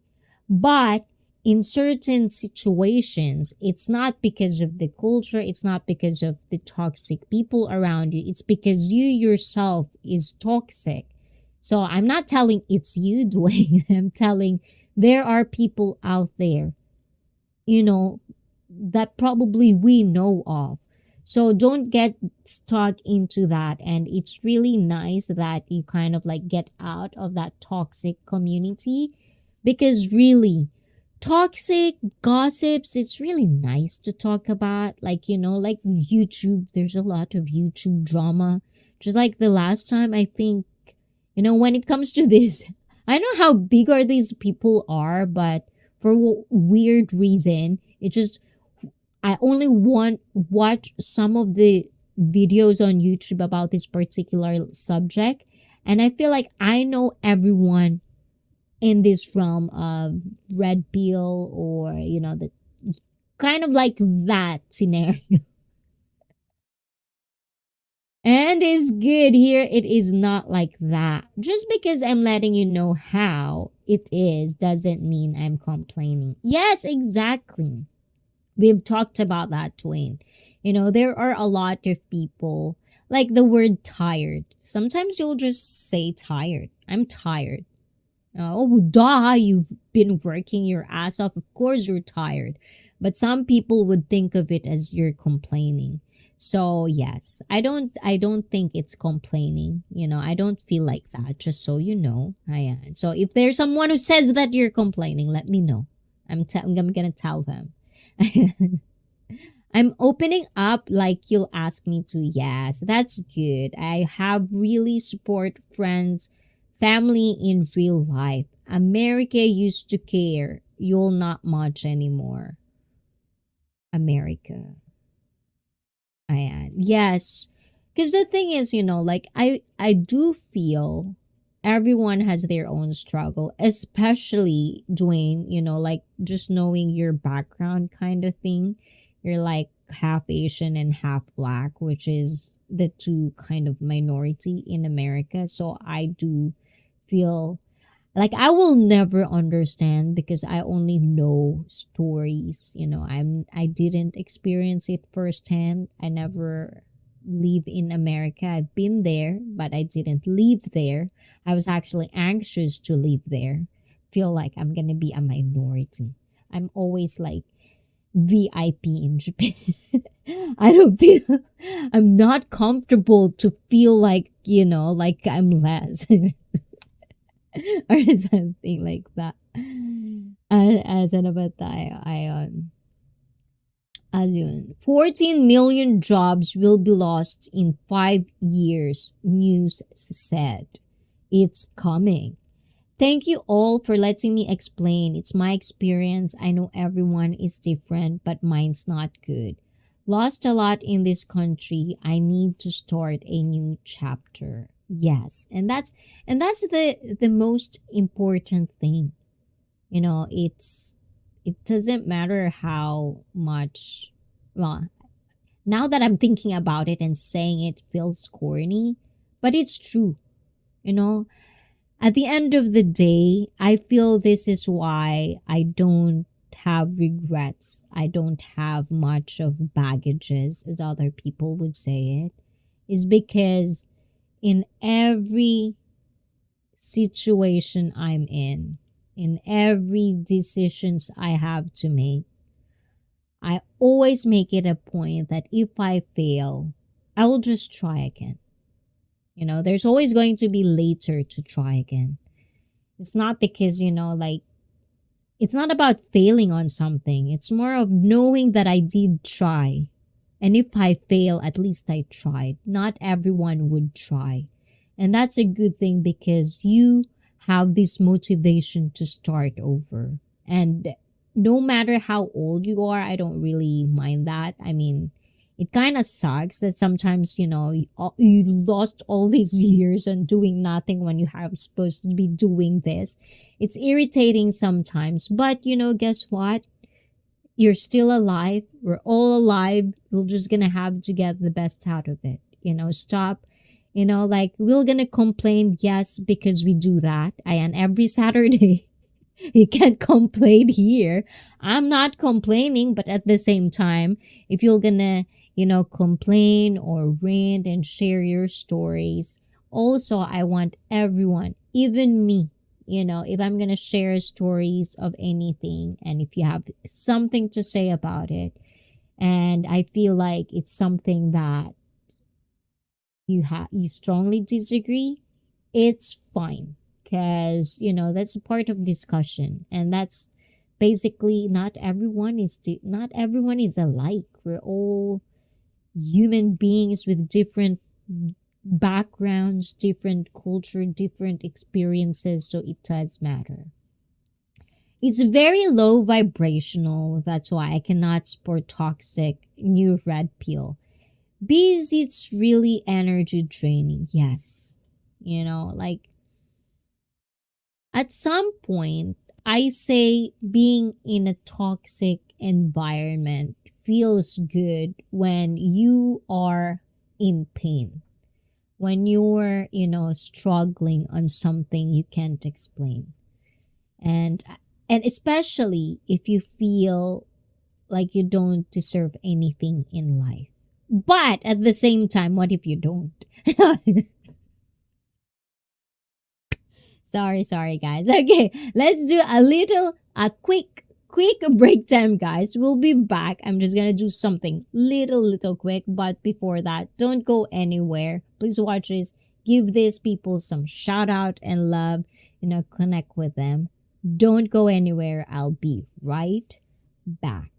But in certain situations, it's not because of the culture, it's not because of the toxic people around you, it's because you yourself is toxic. So I'm not telling it's you, Dwayne. I'm telling there are people out there, you know, that probably we know of. So don't get stuck into that. And it's really nice that you kind of like get out of that toxic community, because really, toxic gossips, it's really nice to talk about. Like, like YouTube, there's a lot of YouTube drama. Just like the last time, I think, when it comes to this, I don't know how big are these people are, but for weird reason, it just I only want watch some of the videos on YouTube about this particular subject. And I feel like I know everyone in this realm of red pill, or, the kind of like that scenario. And it's good here. It is not like that. Just because I'm letting you know how it is doesn't mean I'm complaining. Yes, exactly. We've talked about that, Twain. There are a lot of people like the word tired. Sometimes you'll just say tired. I'm tired. Oh, duh, you've been working your ass off. Of course you're tired. But some people would think of it as you're complaining. So yes, I don't think it's complaining. I don't feel like that, just so you know. I am. So if there's someone who says that you're complaining, let me know. I'm gonna tell them. I'm opening up like you'll ask me to. Yes, that's good. I have really support friends, family in real life. America used to care. You'll not much anymore. America. I am. Yes. Because the thing is, like I do feel everyone has their own struggle, especially Dwayne, like just knowing your background kind of thing. You're like half Asian and half black, which is the two kind of minority in America. So I do feel like I will never understand because I only know stories. I didn't experience it firsthand. I never live in America. I've been there, but I didn't live there. I was actually anxious to live there. Feel like I'm gonna be a minority. I'm always like VIP in Japan. I don't feel I'm not comfortable to feel like, like I'm less. Or something like that. As ano ba tayo? Ayun. 14 million jobs will be lost in 5 years, news said. It's coming. Thank you all for letting me explain. It's my experience. I know everyone is different, but mine's not good. Lost a lot in this country. I need to start a new chapter. Yes. And that's the most important thing. It doesn't matter how much, well, now that I'm thinking about it and saying it feels corny, but it's true. You know, at the end of the day, I feel this is why I don't have regrets. I don't have much of baggages, as other people would say it, is because in every situation I'm in every decisions I have to make, I always make it a point that if I fail, I will just try again. There's always going to be later to try again. It's not because, like, it's not about failing on something. It's more of knowing that I did try. And if I fail, at least I tried. Not everyone would try. And that's a good thing because you have this motivation to start over. And no matter how old you are, I don't really mind that. I mean, it kind of sucks that sometimes, you lost all these years and doing nothing when you have supposed to be doing this. It's irritating sometimes. But, guess what? You're still alive. We're all alive. We're just gonna have to get the best out of it. Stop. Like we're gonna complain, yes, because we do that. And every Saturday, you can't complain here. I'm not complaining, but at the same time, if you're gonna, complain or rant and share your stories, also I want everyone, even me, if I'm gonna share stories of anything, and if you have something to say about it, and I feel like it's something that you strongly disagree, it's fine, because that's a part of discussion, and that's basically not everyone is alike. We're all human beings with different backgrounds, different culture, different experiences, so it does matter. It's very low vibrational. That's why I cannot support toxic new red pill. Busy, it's really energy draining. Yes. You know, like at some point, I say being in a toxic environment feels good when you are in pain, when you're, struggling on something you can't explain. And especially if you feel like you don't deserve anything in life. But at the same time, what if you don't? Sorry, guys. Okay, let's do a quick break time, guys. We'll be back. I'm just gonna do something little quick, but before that, don't go anywhere. Please watch this. Give these people some shout out and love. Connect with them. Don't go anywhere. I'll be right back.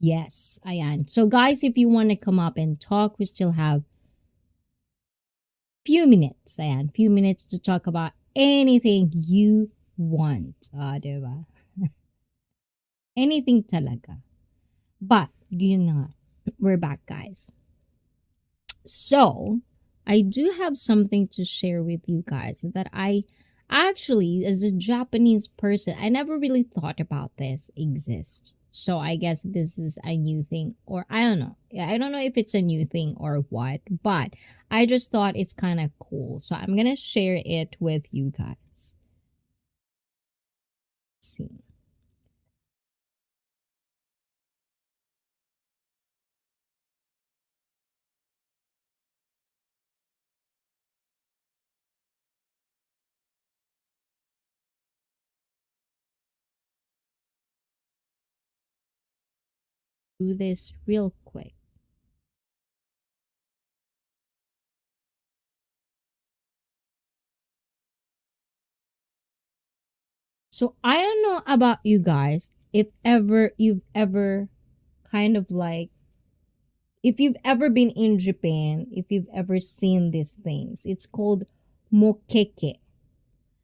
Yes, Ayan. So, guys, if you want to come up and talk, we still have few minutes. Ayan, few minutes to talk about anything you want. Diba? Anything talaga. But, yun na nga. We're back, guys. So, I do have something to share with you guys that I actually, as a Japanese person, I never really thought about this exist. So I guess this is a new thing, or I don't know. Yeah, I don't know if it's a new thing or what, but I just thought it's kind of cool. So I'm gonna share it with you guys. Let's see. Do this real quick. So I don't know about you guys if ever you've ever kind of like if you've ever been in Japan, if you've ever seen these things. It's called mokeke.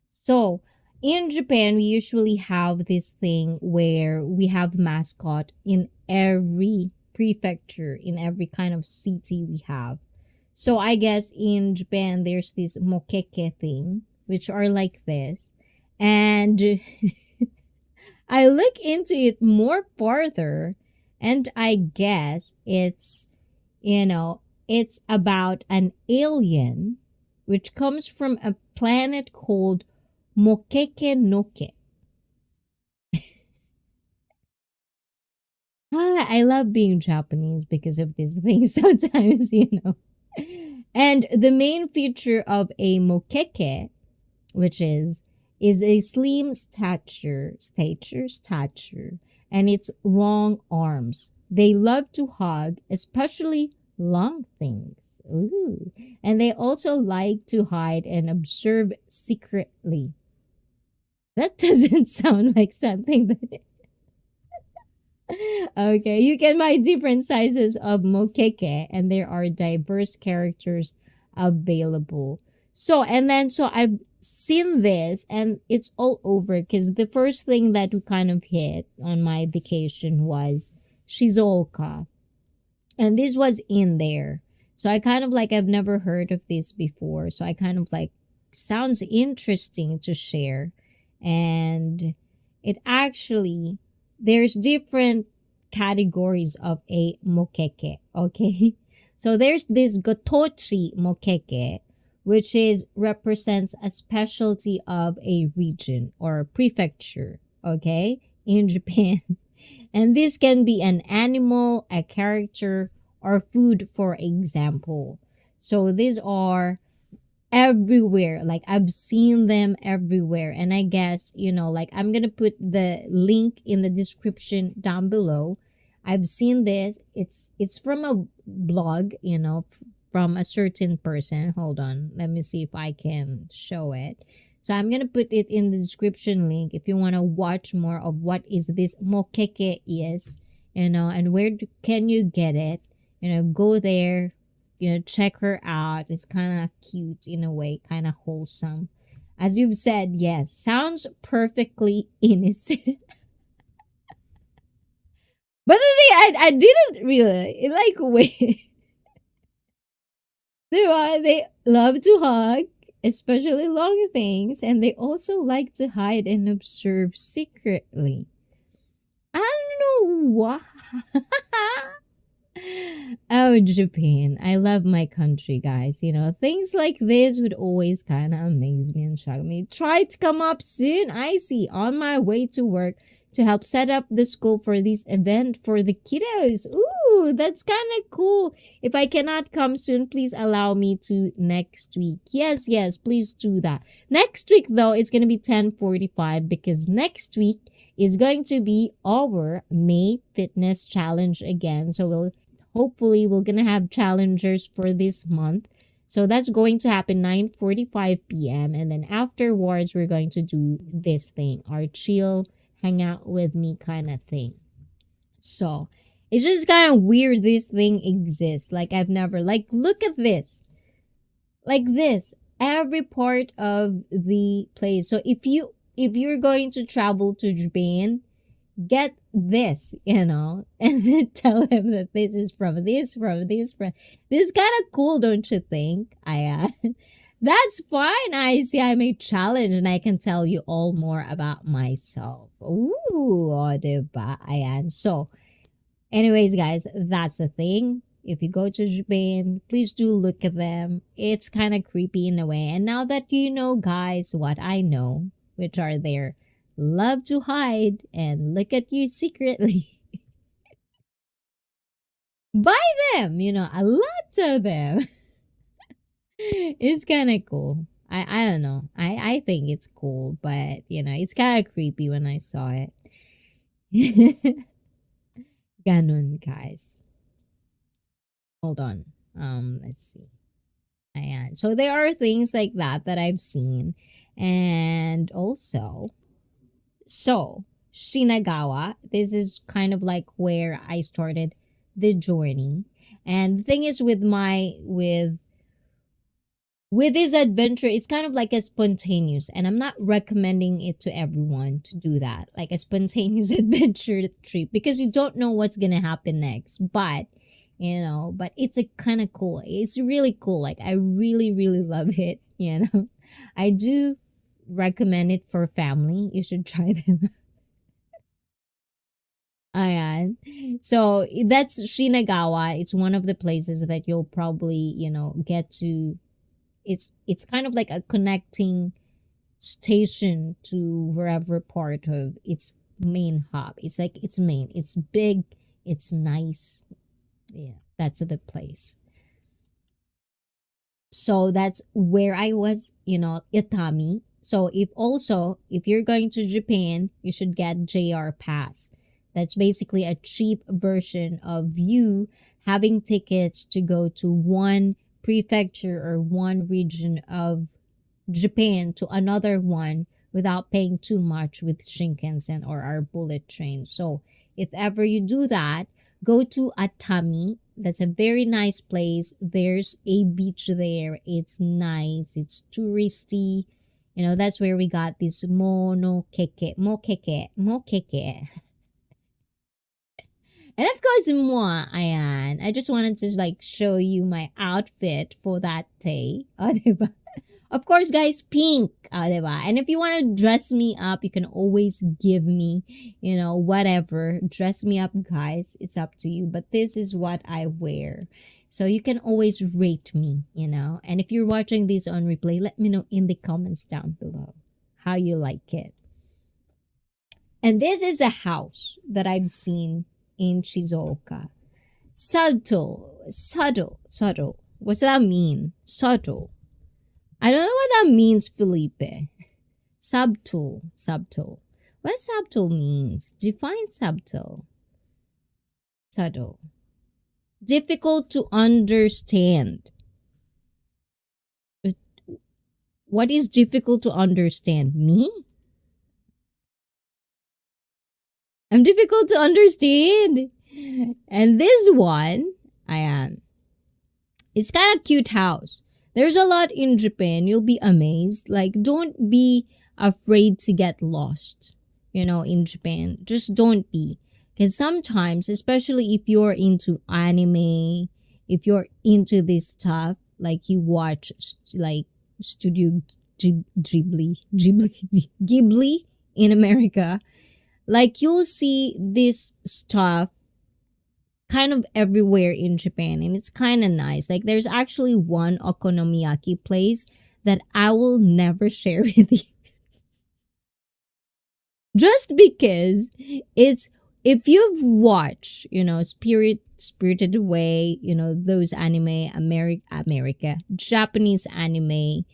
So In Japan, we usually have this thing where we have mascot in every prefecture, in every kind of city we have. So I guess in Japan, there's this mokeke thing, which are like this. And I look into it more further, and I guess you know, it's about an alien which comes from a planet called Mokeke Noke. I love being Japanese because of these things sometimes, you know. And the main feature of a mokeke, which is a slim stature, and its long arms. They love to hug, especially long things. Ooh. And they also like to hide and observe secretly. That doesn't sound like something that. Okay, you can buy different sizes of mokeke, and there are diverse characters available. So I've seen this, and it's all over because the first thing that we kind of hit on my vacation was Shizuoka, and this was in there. So I kind of like, I've never heard of this before, so I kind of like, sounds interesting to share. And it actually, there's different categories of a mokeke, okay? So there's this gotochi mokeke, which is represents a specialty of a region or a prefecture, okay, in Japan. And this can be an animal, a character, or food, for example. So these are everywhere. Like, I've seen them everywhere. And I guess, like, I'm going to put the link in the description down below. I've seen this. It's from a blog, from a certain person. Hold on. Let me see if I can show it. So I'm going to put it in the description link if you want to watch more of what is this mokeke is, and where can you get it. Go there, check her out. It's kind of cute in a way, kind of wholesome. As you've said, yes, sounds perfectly innocent. But the thing, I didn't really like, wait. They love to hug, especially long things, and they also like to hide and observe secretly. I don't know why. Oh, Japan. I love my country, guys. Things like this would always kind of amaze me and shock me. Try to come up soon. I see. On my way to work to help set up the school for this event for the kiddos. Ooh, that's kind of cool. If I cannot come soon, please allow me to next week. Yes, yes, please do that. Next week, though, it's going to be 10:45 because next week is going to be our May Fitness Challenge again. So we're gonna have challengers for this month. So that's going to happen 9:45 p.m. And then afterwards, we're going to do this thing, our chill, hang out with me kind of thing. So it's just kind of weird this thing exists. Like, I've never, like, look at this. Like this. Every part of the place. So if you're going to travel to Japan, get this, and then tell him that this is from this, this kind of cool, don't you think? That's fine. I see I'm a challenge and I can tell you all more about myself. Ooh, oh, diba? Ayan. So, anyways, guys, that's the thing. If you go to Japan, please do look at them. It's kind of creepy in a way. And now that you know, guys, what I know, which are there, love to hide and look at you secretly. Buy them, a lot of them. It's kind of cool. I don't know. I think it's cool, but it's kind of creepy when I saw it. Ganon, guys. Hold on. Let's see. Ayan. So there are things like that I've seen. And also, so Shinagawa, this is kind of like where I started the journey. And the thing is, with with this adventure, it's kind of like a spontaneous, and I'm not recommending it to everyone to do that, like a spontaneous adventure trip, because you don't know what's gonna happen next. But but it's a kind of cool. It's really cool. Like I really, really love it. I do recommend it for family. You should try them. Ayan. So that's Shinagawa. It's one of the places that you'll probably, get to. It's kind of like a connecting station to wherever part of its main hub. It's like it's main. It's big. It's nice. Yeah, that's the place. So that's where I was, Itami. So if you're going to Japan, you should get JR Pass. That's basically a cheap version of you having tickets to go to one prefecture or one region of Japan to another one without paying too much with Shinkansen or our bullet train. So if ever you do that, go to Atami. That's a very nice place. There's a beach there. It's nice. It's touristy. That's where we got this mokeke. And of course, moi, ayan. I just wanted to like show you my outfit for that day. Oh, diba? Of course, guys, pink. Diba? And if you want to dress me up, you can always give me, whatever. Dress me up, guys. It's up to you. But this is what I wear. So you can always rate me. And if you're watching this on replay, let me know in the comments down below how you like it. And this is a house that I've seen in Shizuoka. Subtle. What's that mean? Subtle. I don't know what that means, Felipe. Subtle. What subtle means? Define subtle. Subtle. Difficult to understand. What is difficult to understand? Me? I'm difficult to understand. And this one, I am. It's kind of cute house. There's a lot in Japan. You'll be amazed. Like, don't be afraid to get lost, in Japan. Just don't be. Because sometimes, especially if you're into anime, if you're into this stuff, like you watch, like, Studio Ghibli in America, like you'll see this stuff kind of everywhere in Japan, and it's kind of nice. Like there's actually one okonomiyaki place that I will never share with you. Just because it's, if you've watched, Spirited Away, those anime, America, Japanese anime,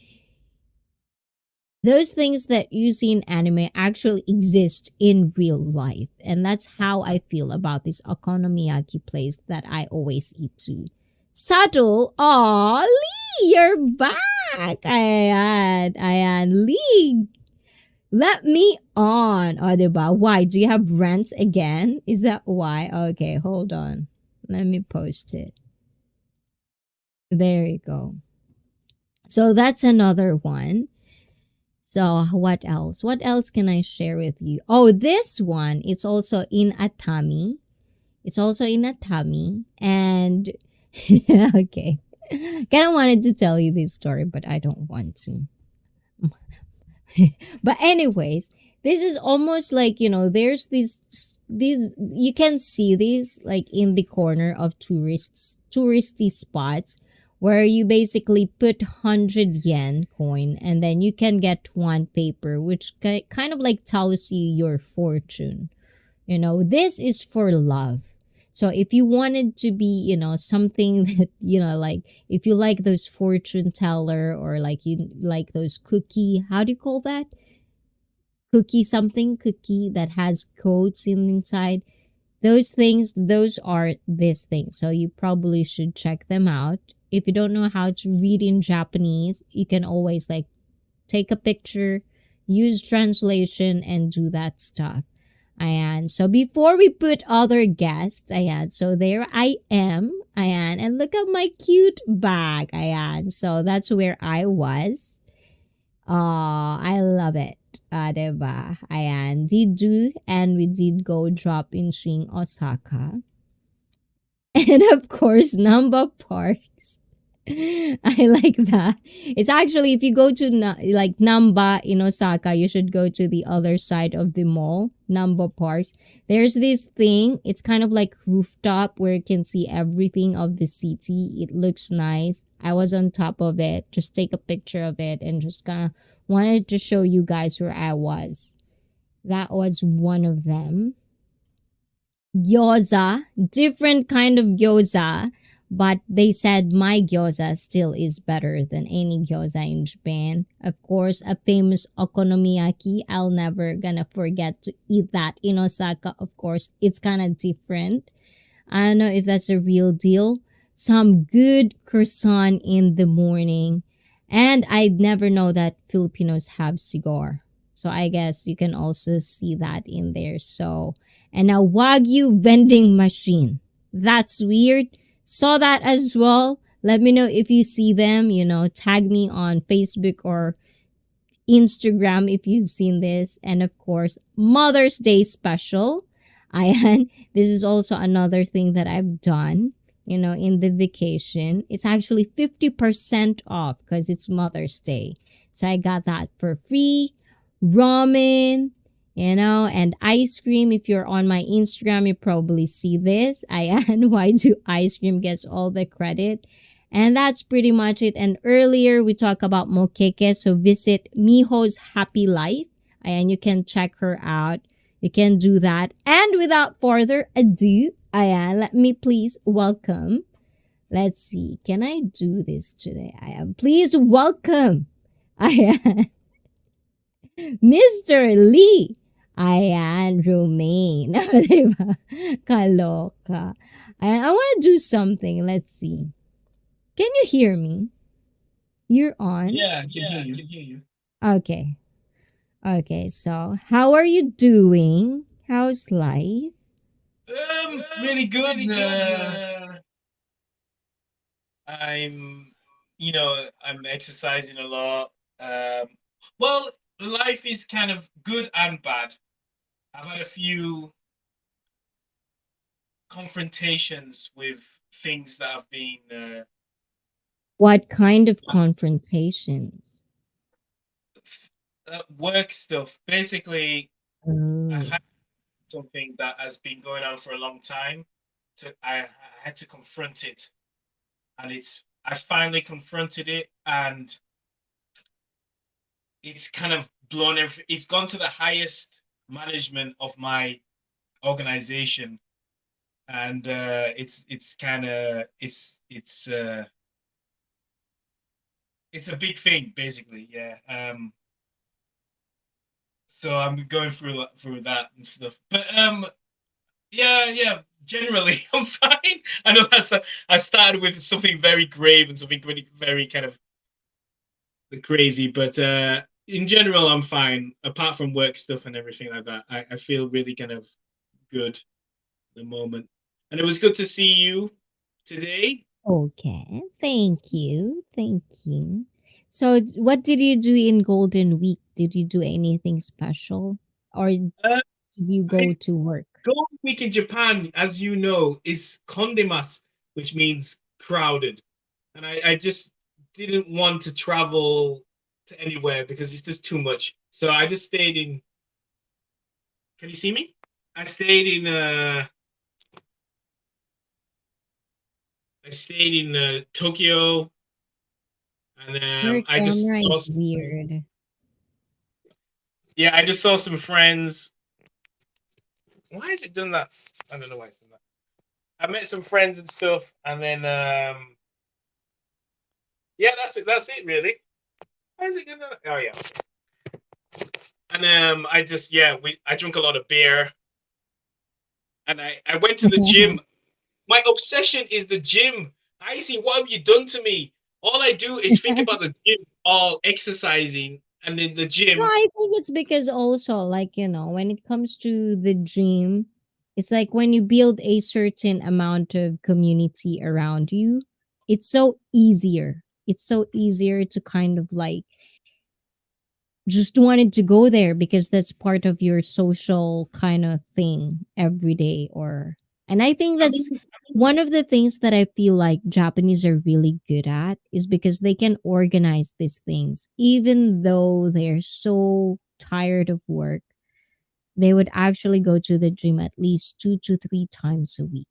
those things that you see in anime actually exist in real life. And that's how I feel about this okonomiyaki place that I always eat to. Subtle. Aw, Lee, you're back. Ayan. Lee, let me on. O, diba? Why? Do you have rants again? Is that why? Okay, hold on. Let me post it. There you go. So that's another one. So what else? What else can I share with you? Oh, this one, it's also in Atami. And okay. Kind of wanted to tell you this story, but I don't want to. But anyways, this is almost like, there's these you can see these like in the corner of touristy spots where you basically put 100 yen coin and then you can get one paper, which kind of like tells you your fortune. This is for love. So if you wanted to be, something that, like if you like those fortune teller, or like you like those cookie, how do you call that? Cookie that has codes inside. Those are these things. So you probably should check them out. If you don't know how to read in Japanese, you can always like take a picture, use translation, and do that stuff. And so before we put other guests, so there I am. Ayan. And look at my cute bag. Ayan. So that's where I was. I love it. Diba? Ayan. Did do, and we did go drop in Shing Osaka. And of course, Namba Parks. I like that. It's actually, if you go to like Namba in Osaka, you should go to the other side of the mall, Namba Parks. There's this thing. It's kind of like rooftop where you can see everything of the city. It looks nice. I was on top of it. Just take a picture of it and just kind of wanted to show you guys where I was. That was one of them. Gyoza, different kind of gyoza, but they said my gyoza still is better than any gyoza in Japan. Of course, a famous okonomiyaki. I'll never gonna forget to eat that in Osaka. Of course, it's kind of different. I don't know if that's a real deal. Some good croissant in the morning. And I'd never know that Filipinos have cigar. So I guess you can also see that in there. So, and a Wagyu vending machine. That's weird. Saw that as well. Let me know if you see them. Tag me on Facebook or Instagram if you've seen this. And of course, Mother's Day special. And this is also another thing that I've done, in the vacation. It's actually 50% off because it's Mother's Day. So I got that for free. Ramen, and ice cream. If you're on my Instagram, you probably see this. And why do ice cream gets all the credit? And that's pretty much it. And earlier we talked about Mokeke. So visit Miho's Happy Life. And you can check her out. You can do that. And without further ado, Ayan, let me please welcome. Let's see. Can I do this today? Please welcome. Ayan. Mr. Lee. Ayan, Romaine. Diba? Kaloka. Ayan, I want to do something. Let's see. Can you hear me? You're on? Yeah, I can hear you. Okay. Okay, so how are you doing? How's life? Really good. I'm, I'm exercising a lot. Well, life is kind of good and bad. I've had a few confrontations with things that have been What kind of confrontations? work stuff. Basically, I Oh. had something that has been going on for a long time. I had to confront it, and I finally confronted it, and it's kind of blown everything. It's gone to the highest management of my organization, and it's kind of it's a big thing, basically. Yeah. So I'm going through that and stuff, but yeah. Generally, I'm fine. I know I started with something very grave and something very, very kind of crazy, but in general, I'm fine. Apart from work stuff and everything like that, I feel really kind of good at the moment. And it was good to see you today. Okay. Thank you. Thank you. So, what did you do in Golden Week? Did you do anything special? Or did Uh, you I go to work? Golden Week in Japan, as you know, is kondemas, which means crowded. And I just didn't want to travel to anywhere because it's just too much. So I just stayed in. Can you see me? I stayed in. I stayed in Tokyo, and Your I just camera saw. is weird. Yeah, I just saw some friends. Why has it done that? I don't know why it's done that. I met some friends and stuff, and then yeah, that's it. That's it, really. Why is it doing that? Oh yeah. And I just I drank a lot of beer, and I went to the gym. My obsession is the gym. Icy, what have you done to me? All I do is think about the gym, all exercising, and in the No, gym. I think it's because also, like, when it comes to the gym, It's like when you build a certain amount of community around you, it's so easier. It's so easier to kind of like just wanted to go there because that's part of your social kind of thing every day. Or and I think I that's mean, one of the things that I feel like Japanese are really good at is because they can organize these things even though they're so tired of work. They would actually go to the gym at least 2 to 3 times a week.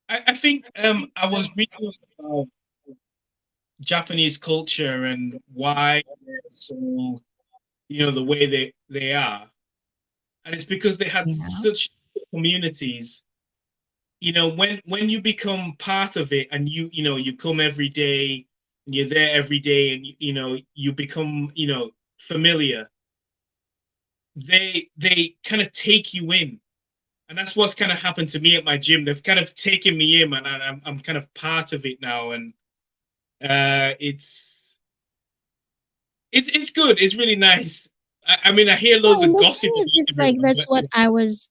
I think I was reading about Japanese culture and why they're so, the way they are, and it's because they had Yeah. such communities. When you become part of it, and you come every day, and you're there every day, and you become familiar. They kind of take you in, and that's what's kind of happened to me at my gym. They've kind of taken me in, and I'm kind of part of it now, and it's good. It's really nice. I mean, I hear No, loads and of the gossip thing is, about it's like everyone, that's but what I was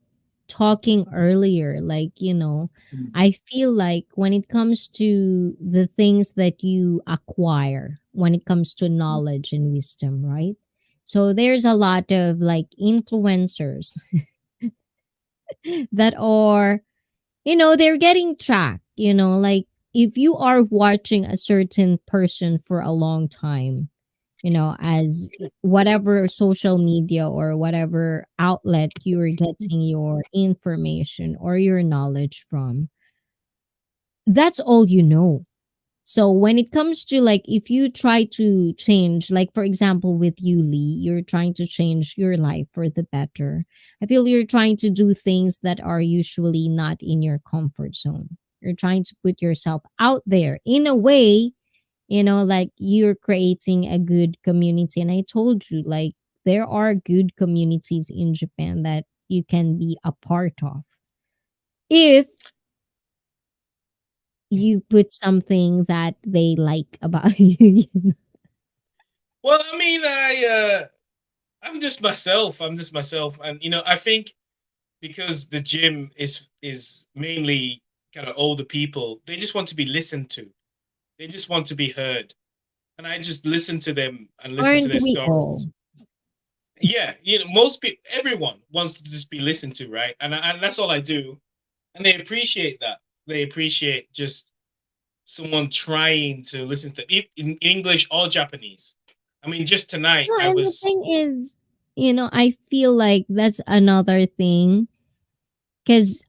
talking earlier. Like, I feel like when it comes to the things that you acquire, when it comes to knowledge and wisdom, right? So there's a lot of like influencers that are, they're getting tracked, like if you are watching a certain person for a long time, as whatever social media or whatever outlet you're getting your information or your knowledge from, that's all you know. So when it comes to like, if you try to change, like for example, with you, Lee, you're trying to change your life for the better. I feel you're trying to do things that are usually not in your comfort zone. You're trying to put yourself out there in a way, like you're creating a good community. And I told you, like, there are good communities in Japan that you can be a part of if you put something that they like about you. well, I mean, I'm just myself. I'm just myself, and I think because the gym is mainly kind of older people, they just want to be listened to. They just want to be heard, and I just listen to them and listen to Aren't their we all? stories. Yeah, most people, everyone wants to just be listened to, right? And that's all I do, and they appreciate that. They appreciate just someone trying to listen to in English or Japanese. I mean, just tonight No, I and the was. thing is, I feel like that's another thing because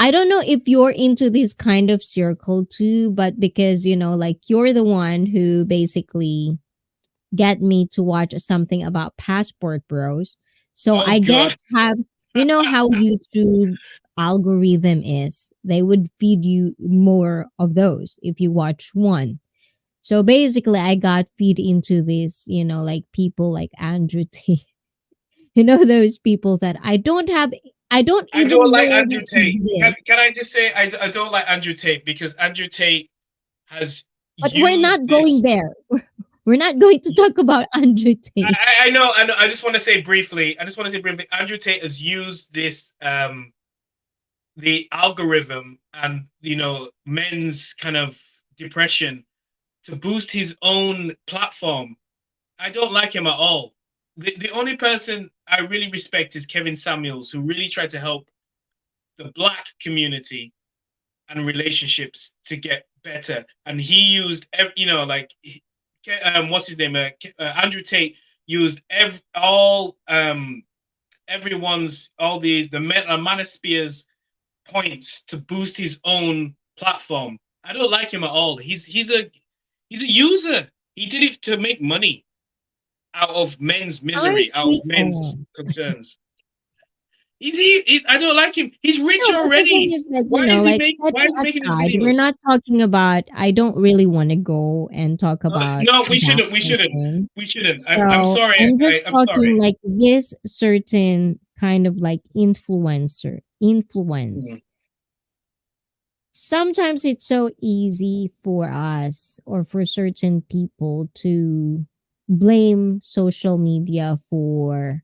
I don't know if you're into this kind of circle too, but because, like you're the one who basically get me to watch something about Passport Bros. So Oh I get God. to have, how YouTube algorithm is. They would feed you more of those if you watch one. So basically I got feed into this, like people like Andrew Tate. Those people that I don't I don't even like know Andrew that Tate. Can, exist. can I just say I don't like Andrew Tate because Andrew Tate has But we're used not going this. there. We're not going to talk about Andrew I, Tate. I know, I know. I just want to say briefly. I just want to say briefly. Andrew Tate has used this the algorithm and men's kind of depression to boost his own platform. I don't like him at all. The only person I really respect is Kevin Samuels, who really tried to help the black community and relationships to get better. And he used, like, what's his name? Andrew Tate used everyone's all the manosphere's points to boost his own platform. I don't like him at all. He's a user. He did it to make money out of men's Aren't misery, out we of men's all? concerns. I don't like him. He's rich No, but the thing already. is that, Why is he like make? Why setting is he making his aside, we're videos? not talking about, I don't really want to go and talk about No, we that shouldn't. We whole shouldn't. thing. We shouldn't. I'm So sorry. I'm just I'm talking sorry. like this certain kind of like influence. Mhm. Sometimes it's so easy for us or for certain people to blame social media for,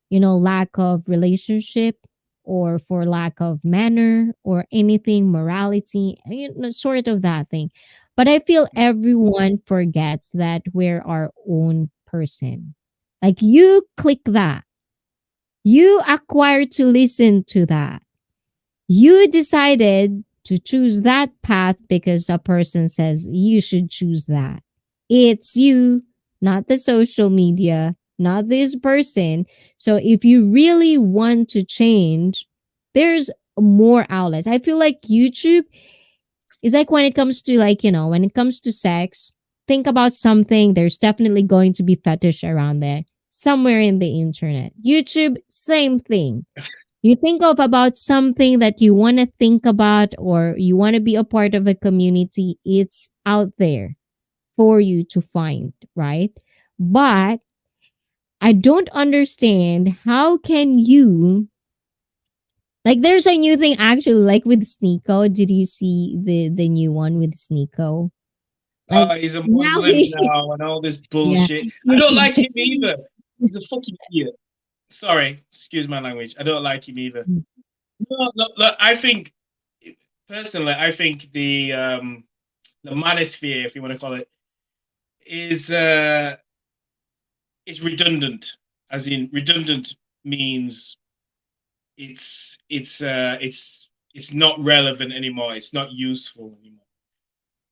lack of relationship or for lack of manner or anything, morality, sort of that thing. But I feel everyone forgets that we're our own person. Like you click that, you acquire to listen to that. You decided to choose that path because a person says you should choose that. It's you, not the social media, not this person. So if you really want to change, there's more outlets. I feel like YouTube is like when it comes to when it comes to sex, think about something, there's definitely going to be fetish around there somewhere in the internet. YouTube, same thing. You think of about something that you want to think about or you want to be a part of a community, it's out there for you to find, right? But I don't understand how can you, like there's a new thing actually, like with Sneeko. Did you see the new one with Sneeko? Like He's a now Muslim he now and all this yeah, bullshit. I yeah, don't like him either. He's a fucking idiot. Sorry, excuse my language. I don't like him either. No, no, look, I think personally, I think the manosphere, if you want to call it, is redundant. As in, redundant means it's not relevant anymore. It's not useful anymore.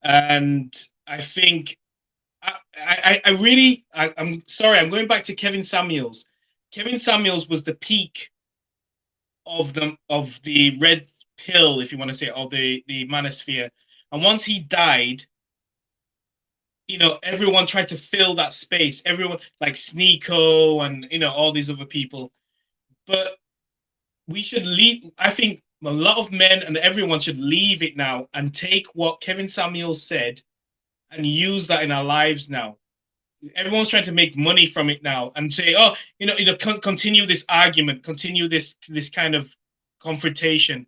And I think I really I'm sorry. I'm going back to Kevin Samuels. Kevin Samuels was the peak of the red pill, if you want to say, or the manosphere. And once he died, everyone tried to fill that space. Everyone like Sneeko and all these other people. But we should leave. I think a lot of men and everyone should leave it now and take what Kevin Samuels said and use that in our lives now. Everyone's trying to make money from it now and say, oh, continue this argument, continue this kind of confrontation.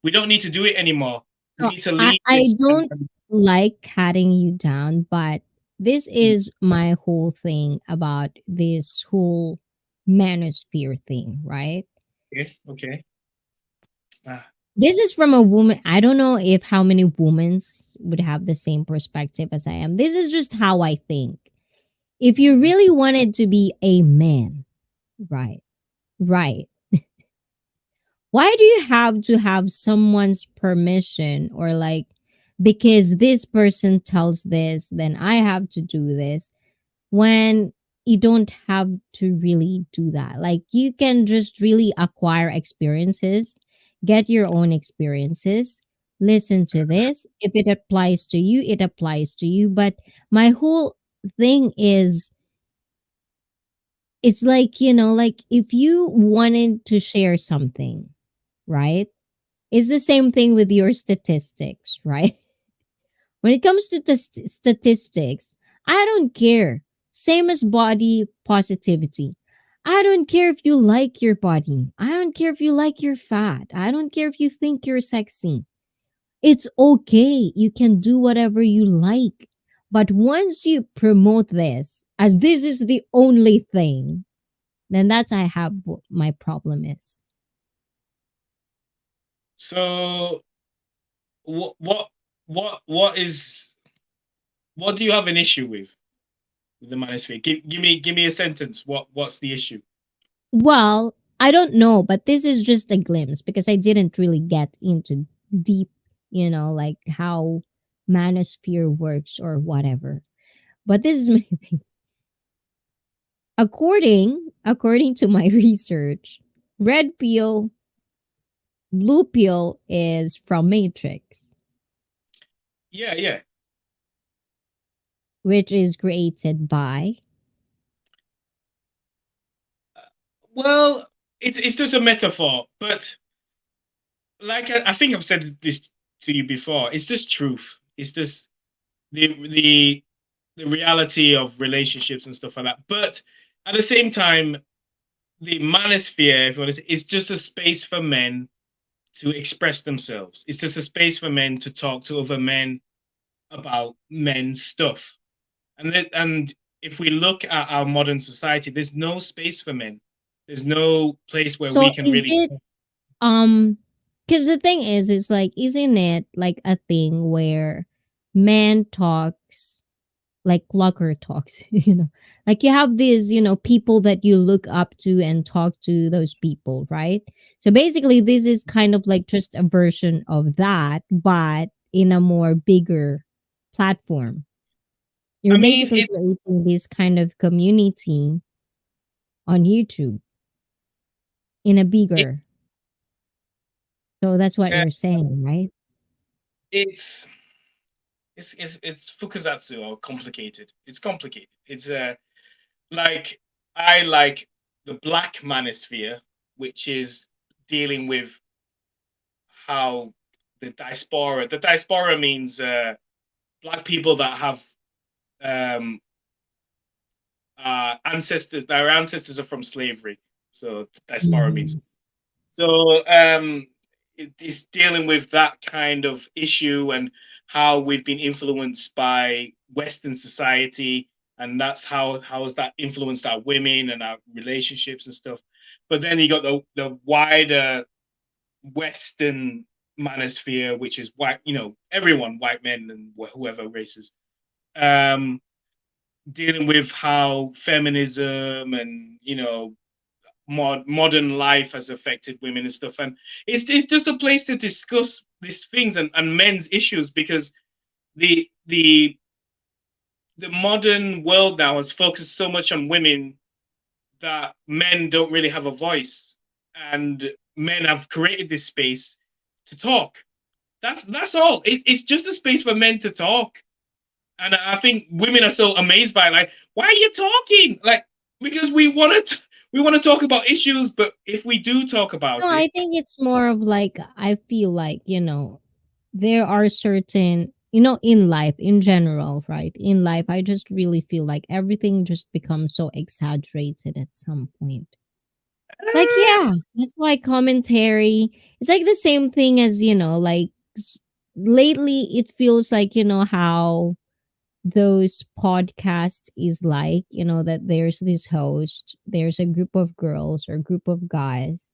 We don't need to do it anymore. We so need to I leave I this. don't like cutting you down, but this is my whole thing about this whole manosphere thing, right? Okay, okay. Ah, This is from a woman. I don't know if how many women would have the same perspective as I am. This is just how I think. If you really wanted to be a man, right, right, why do you have to have someone's permission or like, because this person tells this, then I have to do this, when you don't have to really do that. Like you can just really acquire experiences, get your own experiences, listen to this. If it applies to you, it applies to you. But my whole thing is, it's like, like if you wanted to share something, right? It's the same thing with your statistics, right? When it comes to the statistics, I don't care. Same as body positivity. I don't care if you like your body. I don't care if you like your fat. I don't care if you think you're sexy. It's okay. You can do whatever you like. But once you promote this as this is the only thing, then that's I have what my problem is. so what do you have an issue with the manosphere? Give me a sentence. What's the issue? Well, I don't know, but this is just a glimpse because I didn't really get into deep, like how manosphere works or whatever. But this is my thing. According to my research, red pill, blue pill is from Matrix, Yeah, yeah. which is created by. Well, it's just a metaphor, but like I think I've said this to you before. It's just truth. It's just the reality of relationships and stuff like that. But at the same time, the manosphere, if you want to say, is just a space for men to express themselves. It's just a space for men to talk to other men about men stuff. And if we look at our modern society, there's no space for men. There's no place where we So can is really. it Um, because the thing is like, isn't it like a thing where man talks like Locker talks, like you have these, people that you look up to and talk to those people, right? So basically, this is kind of like just a version of that, but in a more bigger platform. I You're mean, basically creating this kind of community on YouTube in a it, bigger. So that's what uh, you're saying, right? it's it's fukuzatsu or complicated. It's complicated. It's like I like the black manosphere, which is dealing with how the diaspora means black people that have um ancestors, their ancestors are from slavery. So diaspora means Mhm. so it's dealing with that kind of issue and how we've been influenced by Western society, and that's how has that influenced our women and our relationships and stuff. But then you got the wider Western manosphere, which is white, everyone, white men and whoever races, um, dealing with how feminism and modern life has affected women and stuff. And it's just a place to discuss these things and men's issues, because the the the modern world now has focused so much on women that men don't really have a voice, and men have created this space to talk. That's all. It's just a space for men to talk. And I think women are so amazed by it. Like, why are you talking? Like, because we want to talk about issues, but if we do talk No, about it, I think it's more of like, I feel like, there are certain, in life in general, right? In life, I just really feel like everything just becomes so exaggerated at some point. Like, yeah, that's why commentary, it's like the same thing as, like lately it feels like, how those podcast is like, that there's this host, there's a group of girls or group of guys,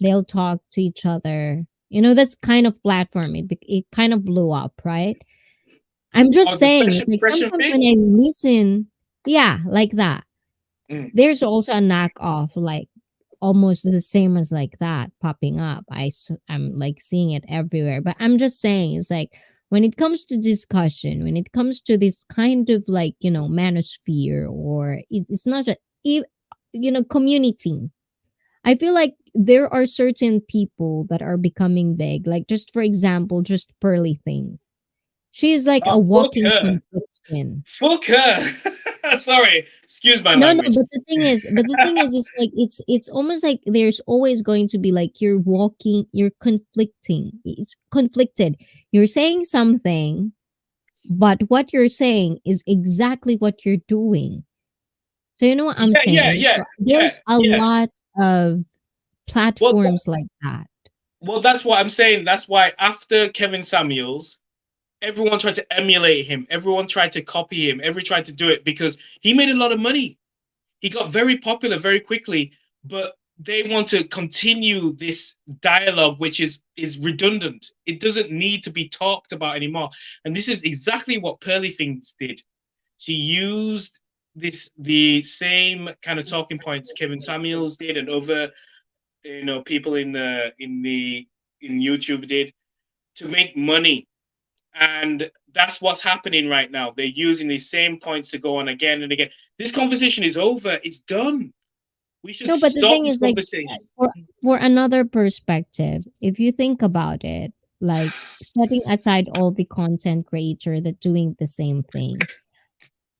they'll talk to each other. This kind of platform, it kind of blew up, right? I'm just or the saying, fresh it's like expression sometimes thing. when I listen, yeah, like that. Mm. There's also a knockoff, like almost the same as like that popping up. I'm like seeing it everywhere. But I'm just saying, it's like when it comes to discussion, when it comes to this kind of like, manosphere, or it's not a, community. I feel like there are certain people that are becoming big. Like, just for example, just Pearly Things. She's like a Oh, fuck walking her. contradiction. Fuck her. Sorry, excuse my No, no, language. but the thing is, it's like it's almost like there's always going to be like you're conflicting. It's conflicted. You're saying something, but what you're saying is exactly what you're doing. So you know what I'm Yeah, yeah, saying? yeah, So yeah, there's a yeah. lot of Well, platforms like that. well, that's what I'm saying. That's why after Kevin Samuels, everyone tried to emulate him. Everyone tried to copy him. Everyone tried to do it because he made a lot of money. He got very popular very quickly, but they want to continue this dialogue, which is redundant. It doesn't need to be talked about anymore. And this is exactly what Pearly Things did. She used the same kind of talking points Kevin Samuels did and other people in YouTube did to make money. And that's what's happening right now. They're using these same points to go on again and again. This conversation is over. It's done. We should No, but the stop thing this is like, conversation. for another perspective, if you think about it, like setting aside all the content creator that doing the same thing,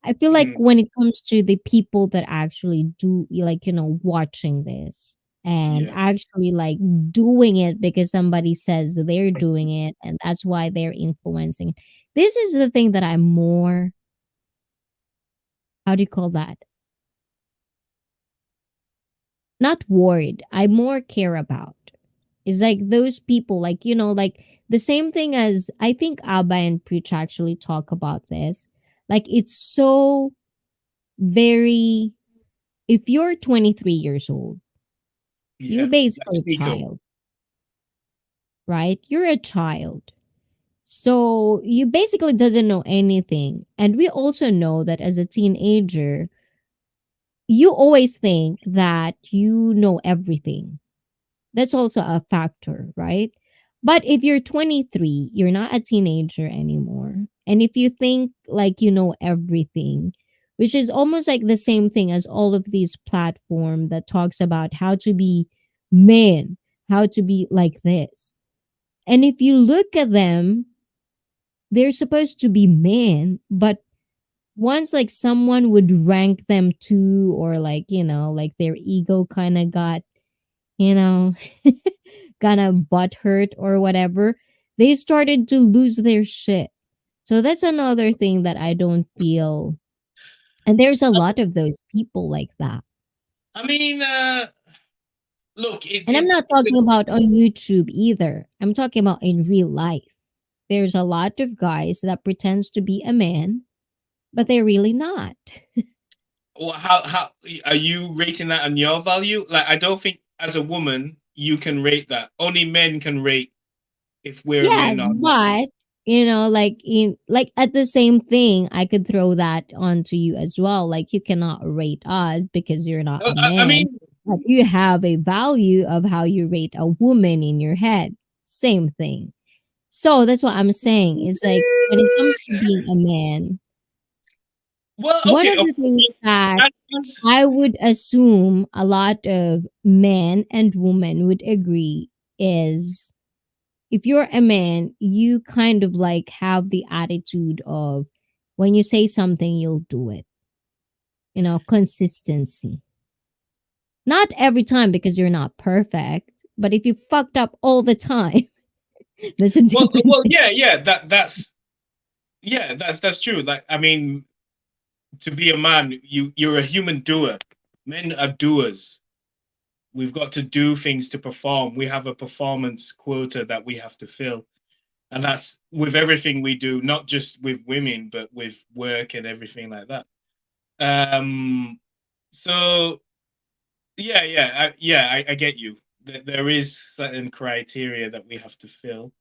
I feel like Mm, when it comes to the people that actually do, like, watching this and yeah. actually like doing it because somebody says that they're doing it and that's why they're influencing. This is the thing that I'm more, how do you call that? Not worried. I more care about. Is like those people, like, like the same thing as I think Abba and Preach actually talk about this. Like, it's so very, if you're 23 years old, you're Yeah. That's basically a ego. child. right? You're a child. So you basically doesn't know anything. And we also know that as a teenager, you always think that you know everything. That's also a factor, right? But if you're 23, you're not a teenager anymore. And if you think like you know everything, which is almost like the same thing as all of these platform that talks about how to be men, how to be like this. And if you look at them, they're supposed to be men, but once like someone would rank them too, or like, like their ego kind of got, you know, kind of butt hurt or whatever, they started to lose their shit. So that's another thing that I don't feel. And there's a lot of those people like that. I mean, look, And I'm not talking about on YouTube either. I'm talking about in real life. There's a lot of guys that pretends to be a man, but they're really not. well, how are you rating that on your value? Like, I don't think as a woman you can rate that. Only men can rate if we're men Yes, or not. but like in like at the same thing, I could throw that onto you as well. Like you cannot rate us because you're not a I man, mean, but you have a value of how you rate a woman in your head. Same thing. So that's what I'm saying. Is like when it comes to being a man, well, one okay, of the things that that's I would assume a lot of men and women would agree is if you're a man, you kind of like have the attitude of when you say something, you'll do it. Consistency. Not every time because you're not perfect, but if you fucked up all the time, that's a different well, thing. yeah, that's true. Like, I mean, to be a man, you're a human doer. Men are doers. We've got to do things to perform. We have a performance quota that we have to fill. And that's with everything we do, not just with women, but with work and everything like that. So I get you. There is certain criteria that we have to fill.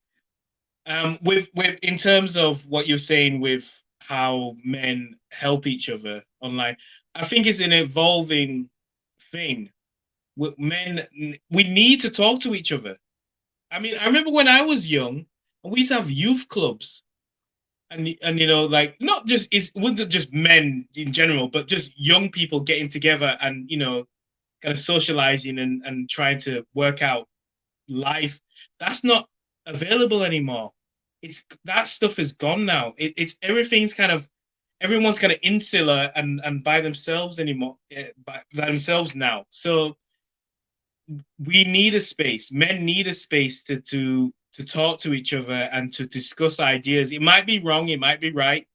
With in terms of what you're saying with how men help each other online, I think it's an evolving thing. Men, we need to talk to each other. I mean, I remember when I was young, we used to have youth clubs, and like not just it wasn't just men in general, but just young people getting together and kind of socializing and trying to work out life. That's not available anymore. It's that stuff is gone now. It's everything's kind of everyone's kind of insular and by themselves anymore, by themselves now. So we need a space. Men need a space to talk to each other and to discuss ideas. It might be wrong, it might be right.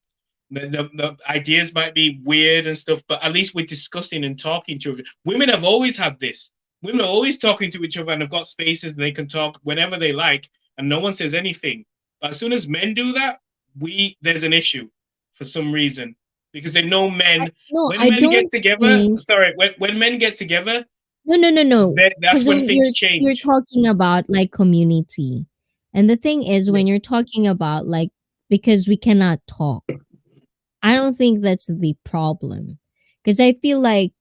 The ideas might be weird and stuff, but at least we're discussing and talking to each other. Women have always had this. Women are always talking to each other and have got spaces and they can talk whenever they like, and no one says anything. But as soon as men do that, there's an issue for some reason because they know men. No, When I men get don't together, think. sorry, when men get together, No, no, no, no. that's Because when when things you're change. talking about like community, and the thing is, Yeah. when you're talking about like because we cannot talk, I don't think that's the problem. Because I feel like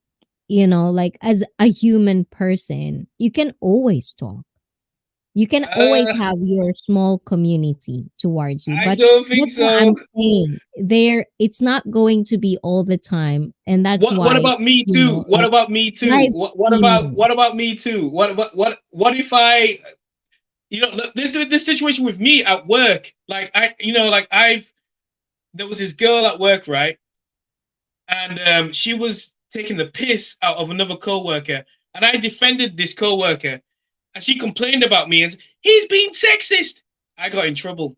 like as a human person, you can always talk. You can always Uh, have your small community towards you, I but don't think that's what I'm so. saying. It's not going to be all the time, and that's What why about me too? What like about me too? live streaming. What about me too? What if I look, this situation with me at work, like I've there was this girl at work, right? And she was taking the piss out of another coworker, and I defended this coworker, and she complained about me and said, he's being sexist. I got in trouble.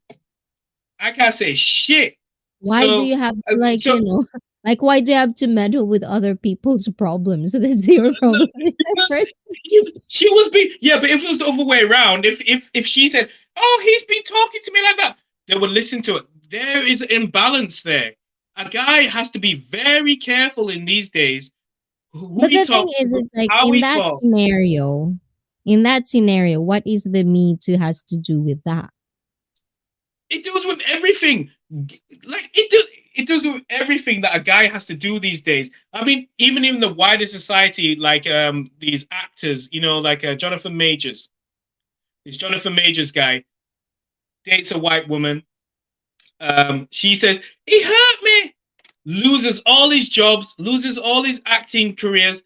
I can't say shit. Why do So you have to like, so like why do you have to meddle with other people's problems? That's your no, problem in the because first place. he was being, yeah, but if it was the other way around, if she said, "Oh, he's been talking to me like that," they would listen to it. There is an imbalance there. A guy has to be very careful in these days who But he the thing talks is, to, it's like how in he that talks. scenario, In that scenario, what is the Me Too has to do with that? It deals with everything. Like it deals with everything that a guy has to do these days. I mean, even in the wider society, like these actors, like Jonathan Majors. This Jonathan Majors guy dates a white woman. She says he hurt me. Loses all his jobs, loses all his acting careers,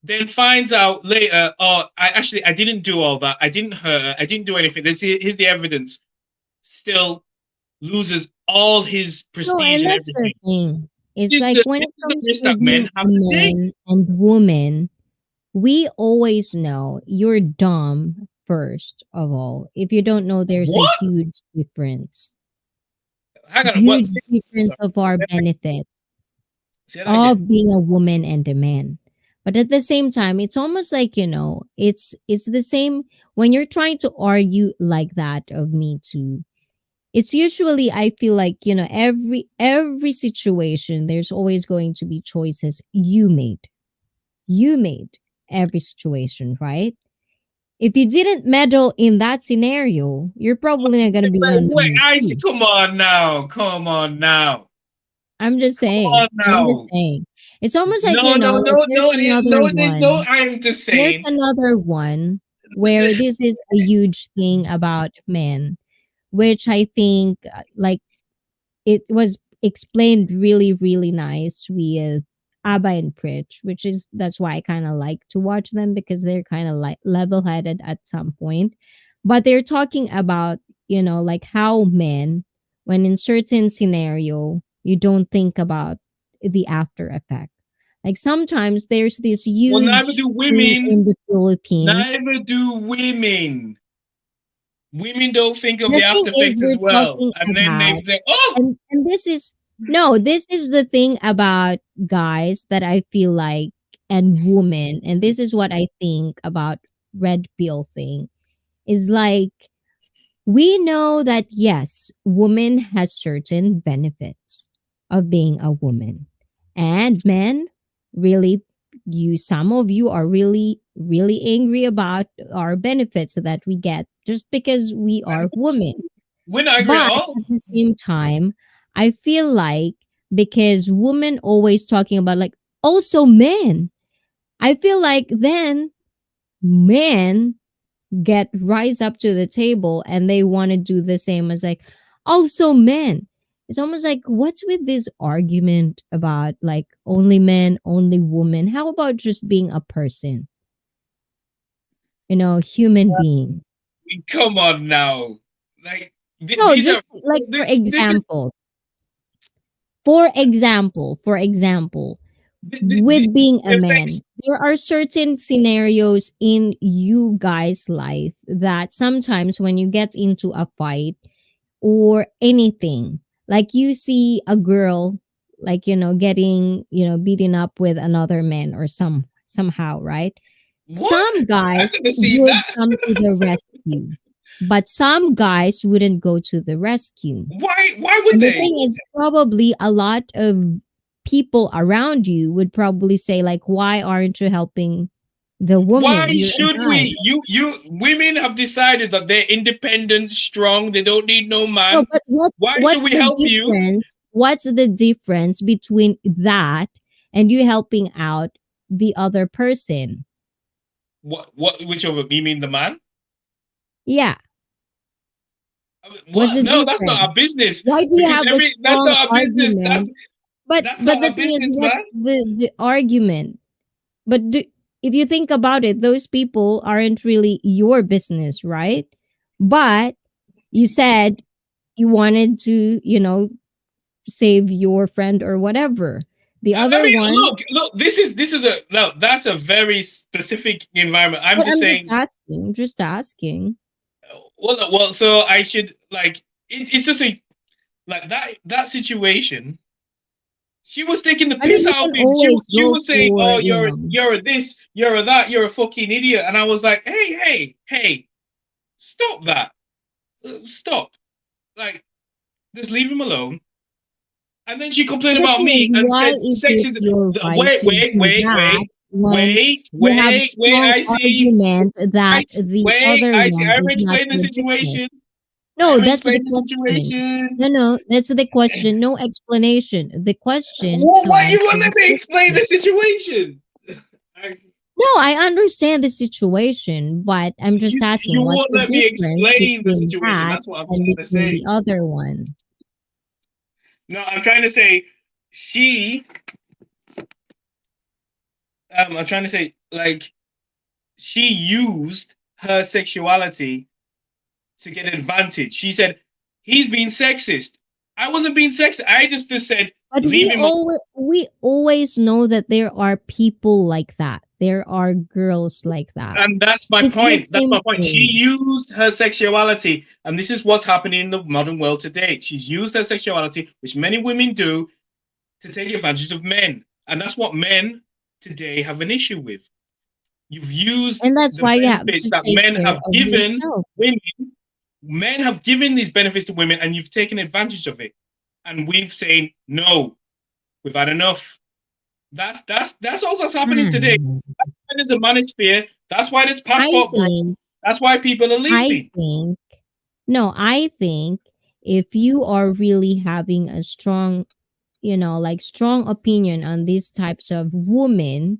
then finds out later, oh, I didn't do all that. I didn't hurt her. I didn't do anything. Here's the evidence. Still loses all his No, prestige and and that's the everything. thing. It's This is like the, when this it is the comes risk to that men being a have to take. man and woman, we always know you're dumb first of all. If you don't know, there's a What? huge difference. Hang on. What? Huge difference Sorry. of our benefit Say that again. of being a woman and a man. But at the same time, it's almost like, it's the same when you're trying to argue like that of Me Too. It's usually, I feel like, every situation there's always going to be choices you made every situation, right? If you didn't meddle in that scenario, you're probably not going to be on the Wait, Me I see. Too. Come on now. Come on now. I'm just Come saying. on I'm just now. saying. It's almost like, No, no, like no, there's no, another no. There's no. one. I'm just There's saying. another one where this is a huge thing about men, which I think, like, it was explained really, really nice with Abba and Pritch, which is that's why I kind of like to watch them because they're kind of like level headed at some point. But they're talking about, like how men, when in certain scenario, you don't think about the after effect. Like sometimes there's this Well, neither huge do thing women. in the Philippines. Neither do women. Women don't think of The the thing after is, effects as we're well. talking And then they about, say, oh, and this is no, this is the thing about guys that I feel like, and women, and this is what I think about red pill thing, is like, we know that yes, woman has certain benefits of being a woman, and men, really, some of you are really, really angry about our benefits that we get just because we are women. we're not angry at But all. at the same time, I feel like, because women always talking about, like, also men, I feel like then men get rise up to the table and they want to do the same as, like, also men. It's almost like, what's with this argument about, like, only men, only women? How about just being a person? Human being. Come on now. Like, No, these are, just like, for this is, example, for example, th- with being it a affects. man, there are certain scenarios in you guys' life that sometimes when you get into a fight or anything, like you see a girl, like, getting, beaten up with another man or somehow, right? What? Some I've guys never seen would that. come to the rescue, but some guys wouldn't go to the rescue. Why would And the they? thing is, probably a lot of people around you would probably say, like, why aren't you helping the Why woman? You're a should guy. we? You women have decided that they're independent, strong, they don't need no No, man. but what's Why should what's we the help you? difference? What's the difference between that and you helping out the other person? What which of them? You mean the man? Yeah. I mean, What's what? the No, that's not our difference? business. Why do you Because have a every that's strong not our business. argument? But That's but not the our thing is, business, what's man. the argument? But if you think about it, those people aren't really your business, right? But you said you wanted to, save your friend or whatever. The I other mean, one, look. This is a no. That's a very specific environment. I'm but just I'm just saying. asking, just asking. Well. So I should like. It's just a like that situation. She was taking the I mean, piss you out can of him. She always she go was saying, for, "Oh, you're a this, you're a that, you're a fucking idiot," and I was like, "Hey, stop that, stop! Like, just leave him alone." And then she but complained the about thing me is, and why said, is "Sex it is your right wait, to wait, do wait, that? wait." when you have strong I see. argument that the Wait, other I see. one I'm is not explaining the your situation. business. No, I'm that's the explaining the question. situation. No, no, that's the question. No explanation. The question, Well, to why you answer won't the let me explain question. the situation? I, No, I understand the situation, but I'm just you asking what's won't the let me difference explain the between situation. that That's what I'm and trying to between the say. other one? No, I'm trying to say she. I'm trying to say like she used her sexuality to get advantage. She said he's being sexist. I wasn't being sexist. I just said But leave him alone. we always know that there are people like that. There are girls like that. And that's my It's the point. That's same my point. She thing. used her sexuality, and this is what's happening in the modern world today. She's used her sexuality, which many women do, to take advantage of men, and that's what men today have an issue with. You've used And that's the why you have benefits to that take men care have of given yourself. women. Men have given these benefits to women, and you've taken advantage of it. And we've saying no, we've had enough. That's also what's happening today. Hmm. There's a manosphere. That's why there's I passport bro. think, That's why people are I leaving. think, no, I think if you are really having a strong, like strong opinion on these types of women,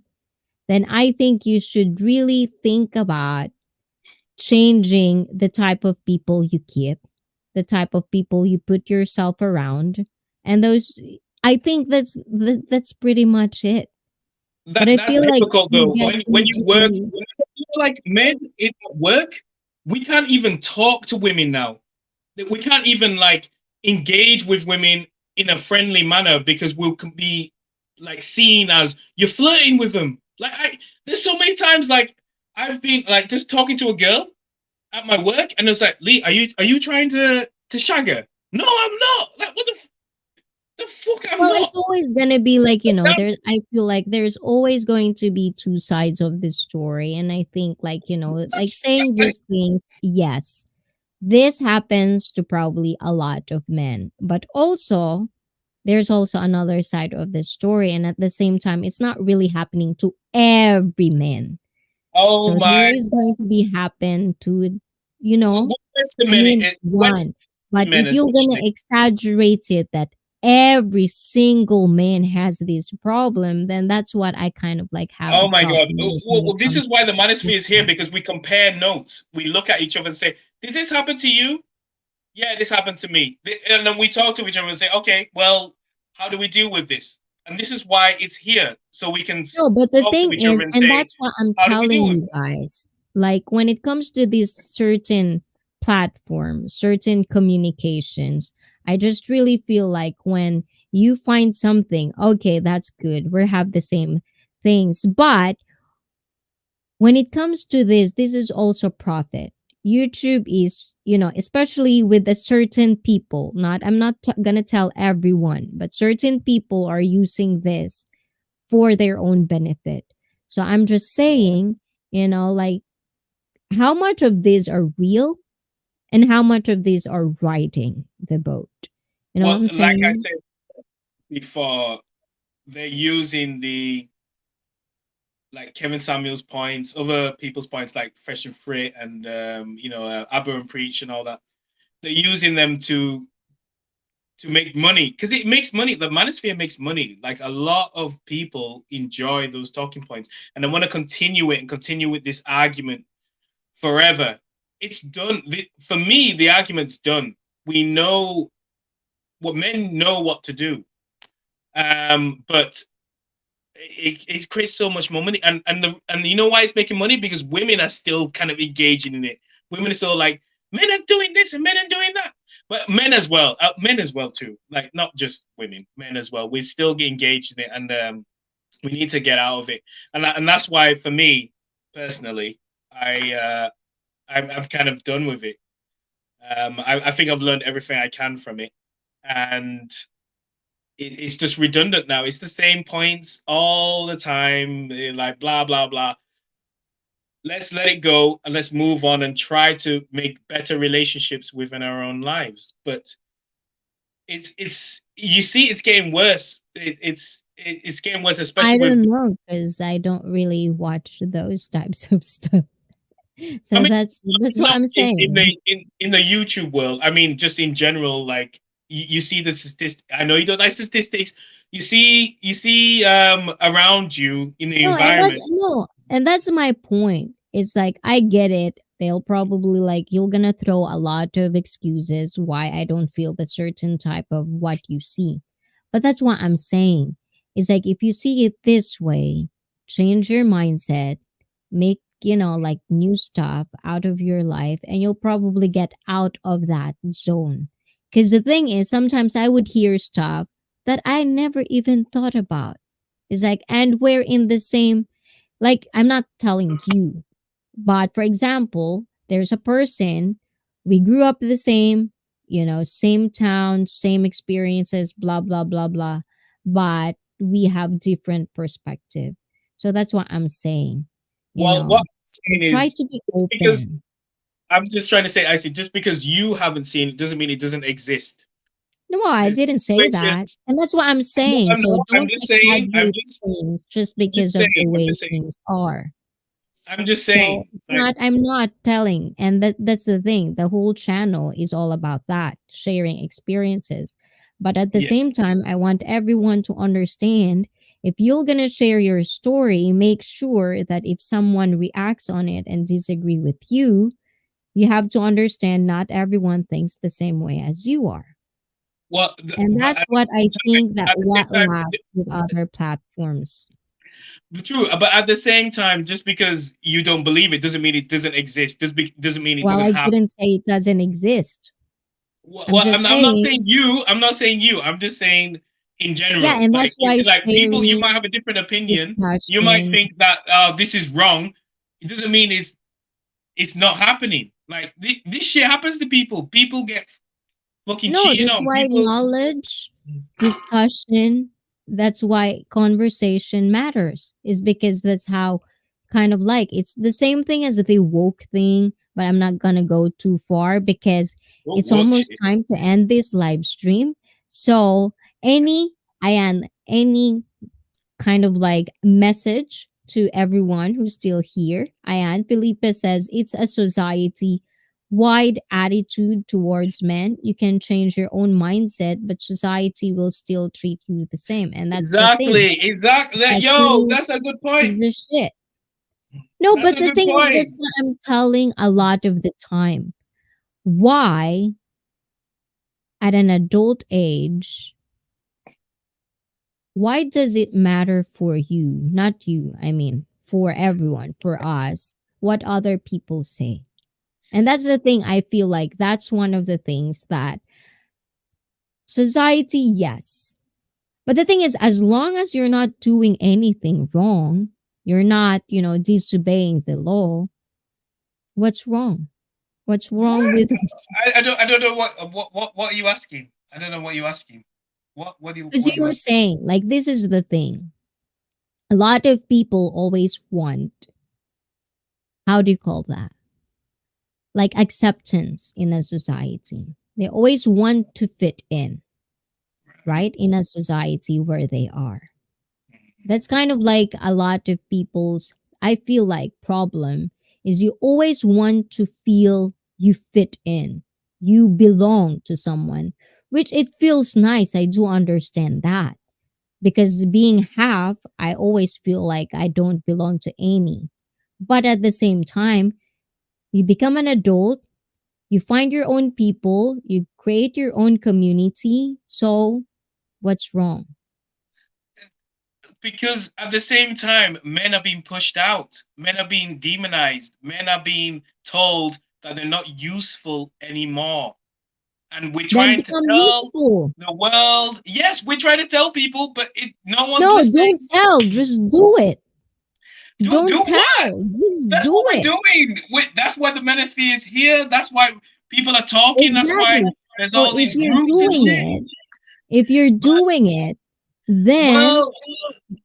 then I think you should really think about changing the type of people you keep, the type of people you put yourself around, and those. I think that's pretty much it. But I That's feel like difficult you though. get When you work, into like men in work, we can't even talk to women now. We can't even like engage with women in a friendly manner because we'll be like seen as you're flirting with them. There's so many times like I've been like just talking to a girl at my work, and it's like, Lee, are you trying to shag her? No, I'm not. Like, what the fuck? I'm well, not. it's always gonna be like, there. I feel like there's always going to be two sides of the story, and I think like like saying these things. Yes, this happens to probably a lot of men, but also there's also another side of the story, and at the same time, it's not really happening to every man. Oh So there my. is going to be happen to, you know, Where's the I men? mean, Where's one. the But men if you're gonna especially? exaggerate it that every single man has this problem, then that's what I kind of like have a Oh my God. problem with when it This comes is why the to manosphere is here that. because we compare notes. We look at each other and say, did this happen to you? Yeah, this happened to me. And then we talk to each other and say, okay, well, how do we deal with this? And this is why it's here. So we can No, but the talk to thing each other is, and and say, that's what I'm how do we telling deal with you it? guys, like when it comes to these certain platforms, certain communications, I just really feel like when you find something, okay, that's good, we have the same things. But when it comes to this is also profit. YouTube is, especially with a certain people, I'm not gonna tell everyone, but certain people are using this for their own benefit. So I'm just saying, like how much of these are real and how much of these are riding the boat. You know what Well, I'm like I saying? said before, they're using the like Kevin Samuel's points, other people's points like Fresh and Fit and Abba and Preach and all that. They're using them to make money because it makes money. The manosphere makes money. Like a lot of people enjoy those talking points and they want to continue it and continue with this argument forever. It's done. For me, the argument's done. We know what men know what to do. But it creates so much more money, and you know why it's making money because women are still kind of engaging in it. Women are still like men are doing this and men are doing that, but men as well too. Like not just women, men as well. We still get engaged in it, and we need to get out of it, and that's why for me personally, I'm kind of done with it. I think I've learned everything I can from it, and it's just redundant now. It's the same points all the time, like blah blah blah. Let's let it go and let's move on and try to make better relationships within our own lives. But it's you see it's getting worse. It's getting worse, I especially with. don't know because I don't really watch those types of stuff. I So mean, that's what not I'm in saying. the in the YouTube world. I mean, just in general, like you see the statistics. I know you don't like statistics. You see around you in the No, and that's environment. no, and that's my point. It's like I get it. They'll probably like you're gonna throw a lot of excuses why I don't feel the certain type of what you see. But that's what I'm saying. It's like if you see it this way, change your mindset, make like new stuff out of your life, and you'll probably get out of that zone. Because the thing is, sometimes I would hear stuff that I never even thought about. It's like, and we're in the same, like, I'm not telling you, but for example, there's a person, we grew up the same, same town, same experiences, blah, blah, blah, blah, but we have different perspective. So that's what I'm saying. You Well, what know, I'm saying try is to be just because open. I'm just trying to say, I see, just because you haven't seen it doesn't mean it doesn't exist. No, I There's didn't say that. situations. And that's what I'm saying. I'm So not. I'm don't just saying. exaggerate things just I'm just because of the saying. I'm way just saying. things are. I'm just So saying. it's Like, not, I'm not telling. And that's the thing. The whole channel is all about that, sharing experiences. But at the yeah. same time, I want everyone to understand if you're going to share your story, make sure that if someone reacts on it and disagree with you have to understand not everyone thinks the same way as you are. Well, And but that's what I think that at the same what time, lacks with other platforms. true. But at the same time, just because you don't believe it doesn't mean it doesn't exist. Doesn't mean it Well, doesn't I happen. didn't say it doesn't exist. I'm Well, just I'm not saying saying, you. I'm not saying you. I'm just saying in yeah, general. and Like, that's why like people, you sharing, might have a different opinion. You might discussion. think that this is wrong. It doesn't mean it's not happening. Like this shit happens to people. People get fucking No, cheated that's on. why People. knowledge, discussion, that's why conversation matters, is because that's how kind of like it's the same thing as the woke thing, but I'm not gonna go too far because Oh, it's what almost shit? time to end this live stream. So any any kind of like message to everyone who's still here. Ayan, Felipe says it's a society wide attitude towards men. You can change your own mindset, but society will still treat you the same. And that's the thing. Exactly. Exactly. Yo, Society that's a good point. gives a shit. No, That's but a the good thing is, point. that's what I'm telling a lot of the time. Why, at an adult age, why does it matter for you, not you, I mean, for everyone, for us, what other people say? And that's the thing, I feel like that's one of the things that society, yes. But the thing is, as long as you're not doing anything wrong, you're not, disobeying the law, what's wrong? What's wrong What? with, I don't know what are you asking? I don't know what you're asking. because What do you you were ask? saying, like, this is the thing. A lot of people always want, how do you call that? Like acceptance in a society. They always want to fit in, right? In a society where they are. That's kind of like a lot of people's, I feel like, problem is you always want to feel you fit in. You belong to someone, which it feels nice. I do understand that. Because being half, I always feel like I don't belong to any. But at the same time, you become an adult, you find your own people, you create your own community. So, what's wrong? Because at the same time, men are being pushed out. Men are being demonized. Men are being told that they're not useful anymore. And we're Then trying to become tell useful. the world, yes, we're trying to tell people, but no one's No, listening. don't tell. Just do it. Do Don't what? tell. Just That's do what we're it. doing. That's why the manosphere is here. That's why people are talking. That's why Exactly. there's So all if these you're groups and doing shit. it, if you're But doing it, then well,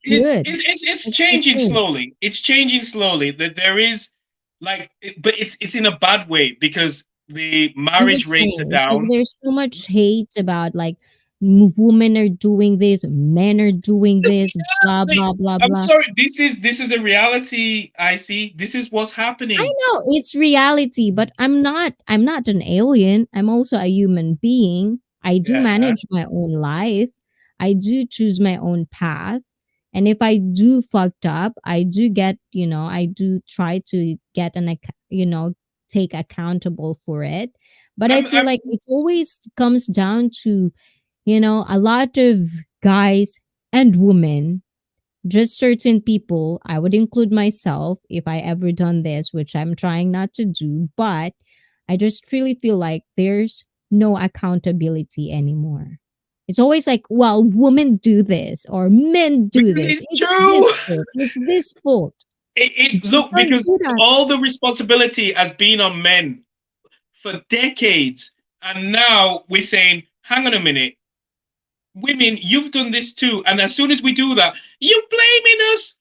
good. it's That's the changing thing. slowly. It's changing slowly. That there is like, but it's in a bad way because the I'm marriage just rates are saying, it's like down. there's so much hate about like women are doing this, men are doing this, blah Wait, blah blah I'm blah. sorry. This is the reality I see. This is what's I happening. know it's reality, but I'm not an alien. I'm also a human being. I do Yeah. manage my own life. I do choose my own path. And if I do fucked up, I do get, I do try to get take accountable for it. But I feel I'm like it's always comes down to, a lot of guys and women, just certain people. I would include myself if I ever done this, which I'm trying not to do, but I just really feel like there's no accountability anymore. It's always like, well, women do this or men do because this, it's it's this true. fault, it's this fault. It Just look don't because do that. all the responsibility has been on men for decades, and now we're saying, hang on a minute, women, you've done this too, and as soon as we do that, you're blaming us.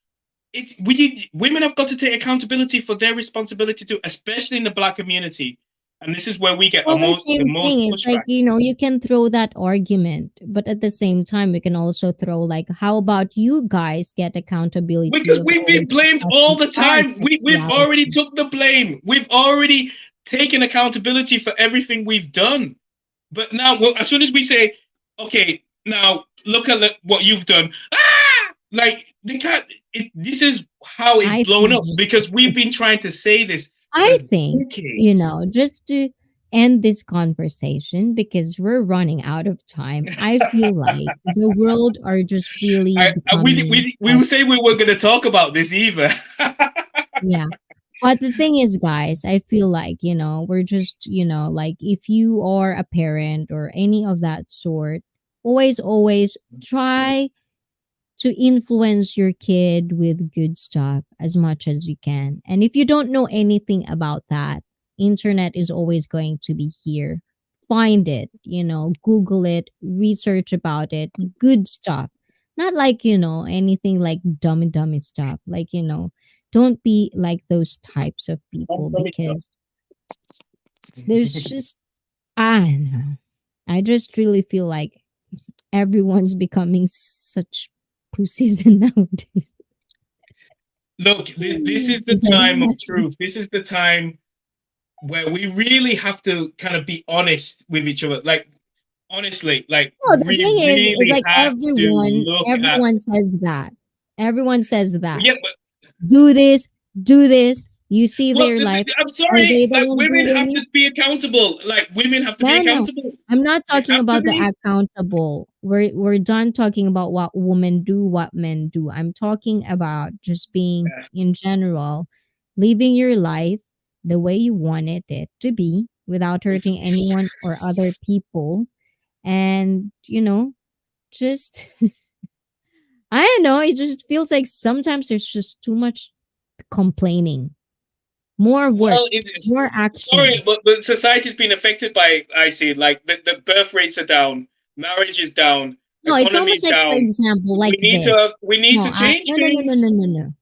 We women have got to take accountability for their responsibility too, especially in the black community, and this is where we get Well, the the same most thing. It's like, pushback. you can throw that argument, but at the same time, we can also throw, like, how about you guys get accountability Because of we've been always blamed all discussing the our time. We've already sexuality? took the blame. We've already taken accountability for everything we've done. But now, well, as soon as we say, okay, now look at what you've done, like they can't. This is how it's I blown think up just because we've been trying to say this for I think, decades. just to end this conversation because we're running out of time, I feel like the world are just really becoming We were saying we weren't going to talk about this either. yeah. But the thing is, guys, I feel like, we're just, like if you are a parent or any of that sort, always try to influence your kid with good stuff as much as you can. And if you don't know anything about that, internet is always going to be here. Find it, Google it, research about it, good stuff. Not like, anything like dummy stuff. Like, don't be like those types of people because there's just I don't know. I just really feel like everyone's becoming such pussies nowadays. Look, this is the It's like, time of truth. This is the time where we really have to kind of be honest with each other. Like, honestly, like, no, the we thing is really like have to look at. everyone says that. Everyone says that. Yeah, Do this, do this. You see well, their life. I'm Are sorry. they the Like, one women have doing to it? be accountable. Like, women have to be No, no. accountable. I'm not They talking have to about the be. accountable. We're done talking about what women do, what men do. I'm talking about just being in general, living your life the way you wanted it to be without hurting anyone or other people. And, just I don't know, it just feels like sometimes there's just too much complaining. More work, Well, it's more sorry, action. but society's been affected by. I see. Like, the birth rates are down, marriage is down, No, it's economy almost is like, for down. example, We like need to this. have, we need to change No, no, no, no, things. no, no, no.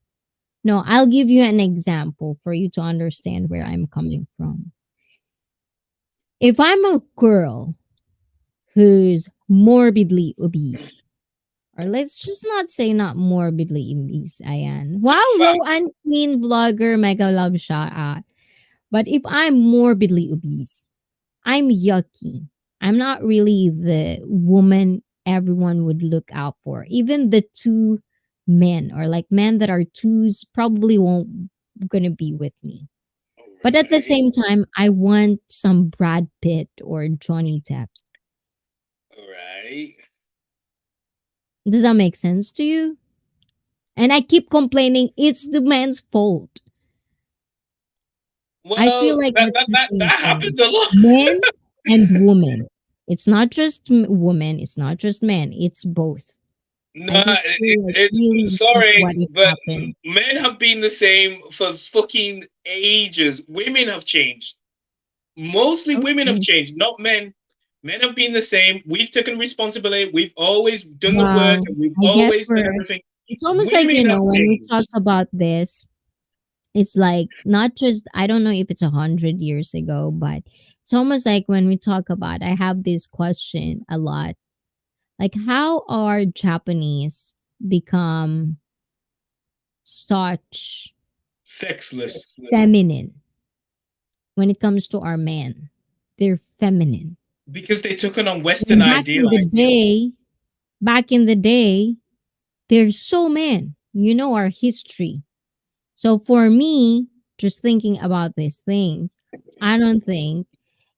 No, I'll give you an example for you to understand where I'm coming from. If I'm a girl who's morbidly obese, or let's just not say not morbidly obese, Ayan. Wow, Just low fat. and clean vlogger, mega love siya. But if I'm morbidly obese, I'm yucky. I'm not really the woman everyone would look out for. Even the two men or like men that are twos probably won't gonna be with me. But at the Right, same time, I want some Brad Pitt or Johnny Depp. right. Does that make sense to you? And I keep complaining it's the man's fault. I feel Well, like that that's that the that, same that happens thing. a lot. Men and women. It's not just women, it's not just men, it's both. No, I just feel like really it's it's just sorry, what it but happens. men have been the same for fucking ages. Women have changed. Mostly women have Okay. changed, not men. Men have been the same. We've taken responsibility. We've always done the work Well, and we've I guess always done we're everything. it's almost like, Women have when we talk changed. about this, it's like not just I don't know if it's 100 years ago, but it's almost like when we talk about I have this question a lot. Like, how are Japanese become such Sexless. feminine when it comes to our men? They're feminine. Because they took on Western And back in the ideals. day, back in the day, they're so men. You know our history. So for me, just thinking about these things, I don't think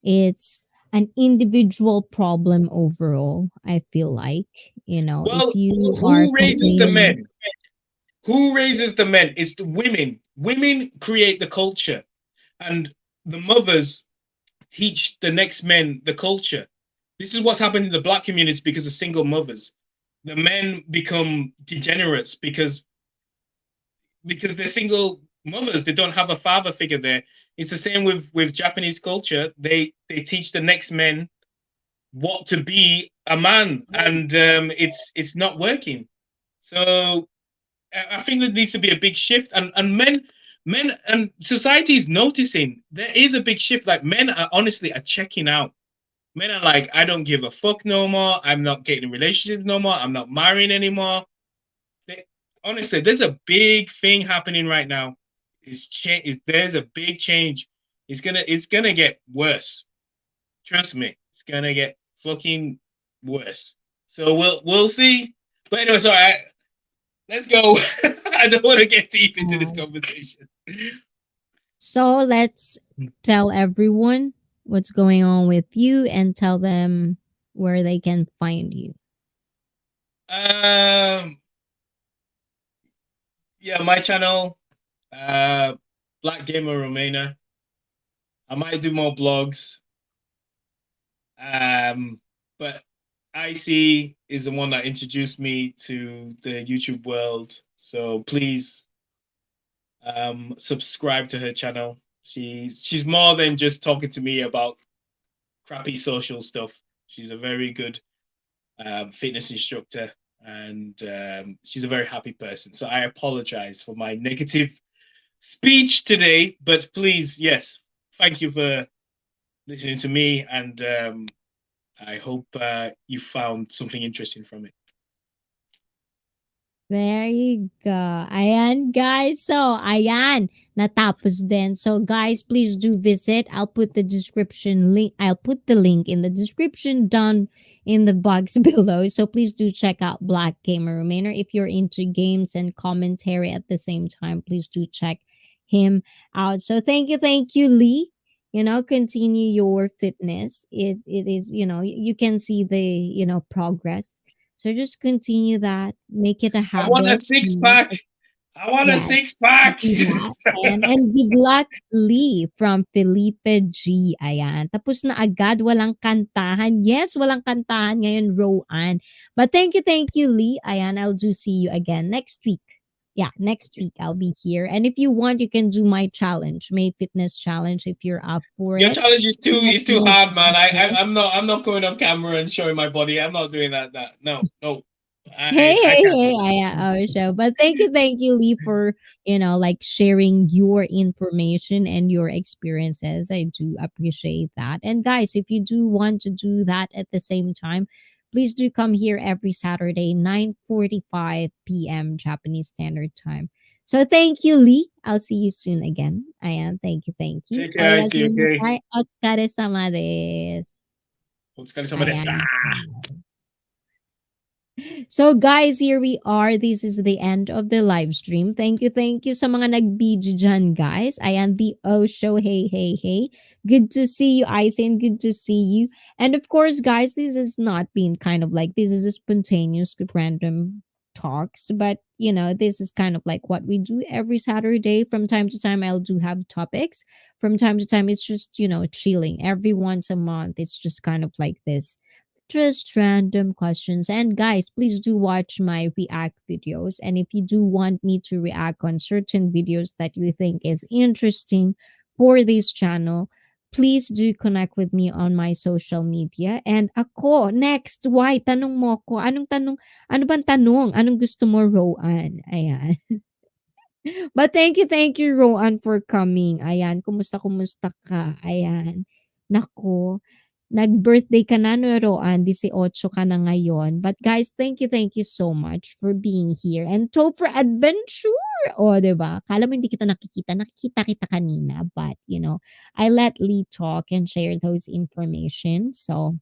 it's an individual problem overall. I feel like, if Well, you are who raises the complaining, men? Who raises the men? It's the women. Women create the culture, and the mothers teach the next men the culture. This is what's happened in the black communities because of single mothers. The men become degenerates because they're single mothers. They don't have a father figure there. It's the same with Japanese culture. They teach the next men what to be a man, and it's not working. So I think there needs to be a big shift, and men and society is noticing there is a big shift. Like men are honestly are checking out. Men are like, I don't give a fuck no more. I'm not getting in relationships no more. I'm not marrying anymore. They, honestly, there's a big thing happening right now. There's a big change. It's gonna get worse. Trust me, it's gonna get fucking worse. So we'll see. But anyway, sorry. Let's go. I don't want to get deep into this conversation. so let's tell everyone what's going on with you and tell them where they can find you. Um, yeah, my channel, uh, Black Gamer Romania. I might do more blogs. But IC is the one that introduced me to the YouTube world. So please subscribe to her channel. She's more than just talking to me about crappy social stuff. She's a very good fitness instructor, and she's a very happy person. So I apologize for my negative speech today, but please, yes, thank you for listening to me, and I hope you found something interesting from it. There you go. Ayan, guys. So, ayan. Natapos din. So, guys, please do visit. I'll put the description link. I'll put the link in the description down in the box below. So, please do check out Black Gamer Remainer. If you're into games and commentary at the same time, please do check him out. So, thank you, Lee. Continue your fitness. It is, you can see the, progress, so just continue that. Make it a I want a habit. six pack. I want a six Yes, pack. do that. Ayan. And good luck, Lee from Felipe G. Ayan. Tapos na agad, walang kantahan. Yes, walang kantahan ngayon, Rowan. But thank you, Lee. Ayan, I'll do see you again next week. Yeah, next week I'll be here. And if you want, you can do my challenge, my fitness challenge, if you're up for Your it. challenge is too Let is me too know hard, man. down. I'm not going on camera and showing my body. I'm not doing that. No, no. Hey, I hey, can't hey, do that. I show. But thank you, Lee, for like sharing your information and your experiences. I do appreciate that. And guys, if you do want to do that at the same time, please do come here every Saturday, 9:45 p.m. Japanese Standard Time. So thank you, Lee. I'll see you soon again. Ayan, thank you. Take care, I see, Oyasumi okay. nasai. Otsukare-sama desu. お疲れ様でした。 Ayan. So guys, here we are. This is the end of the live stream. Thank you sa mga nag-BG dyan, guys. Ayan, the O show. Hey. Good to see you, Aisin. Good to see you. And of course, guys, this has not been kind of like, this is a spontaneous, random talks. But, this is kind of like what we do every Saturday. From time to time, I'll do have topics. From time to time, it's just, chilling. Every once a month, it's just kind of like this, just random questions. And guys, please do watch my react videos. And if you do want me to react on certain videos that you think is interesting for this channel, please do connect with me on my social media. And ako, next, why? Tanong mo ko. Anong tanong? Ano bang tanong? Anong gusto mo, Rowan? Ayan. But thank you, Rowan, for coming. Ayan, kumusta ka? Ayan. Nako, Nag-birthday ka na, no, Roan? 18 ka na ngayon. But guys, thank you so much for being here. And to for adventure. O, diba? Kala mo hindi kita nakikita. Nakikita kita kanina. But, I let Lee talk and share those information. So,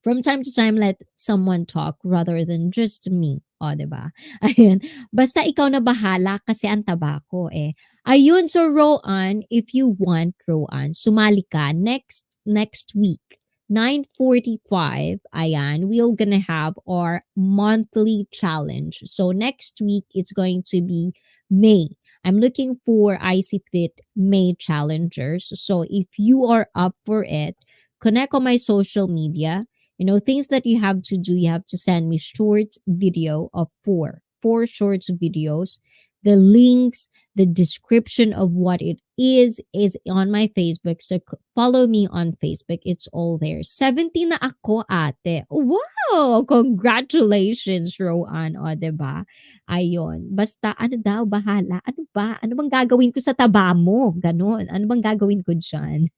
from time to time, let someone talk rather than just me. O, diba? Ayun. Basta ikaw na bahala kasi ang tabako eh. Ayun, so Roan, if you want, Roan, sumali ka next week. 9:45, ayan, we're gonna have our monthly challenge. So next week, it's going to be May. I'm looking for IC Fit May challengers. So if you are up for it, connect on my social media. Things that you have to do, you have to send me short video of four short videos. The links, the description of what it is on my Facebook. So follow me on Facebook. It's all there. 17 na ako, ate. Wow! Congratulations, Roan. O, diba? Ayun. Basta, ano daw, bahala. Ano ba? Ano bang gagawin ko sa taba mo? Ganon. Ano bang gagawin ko dyan?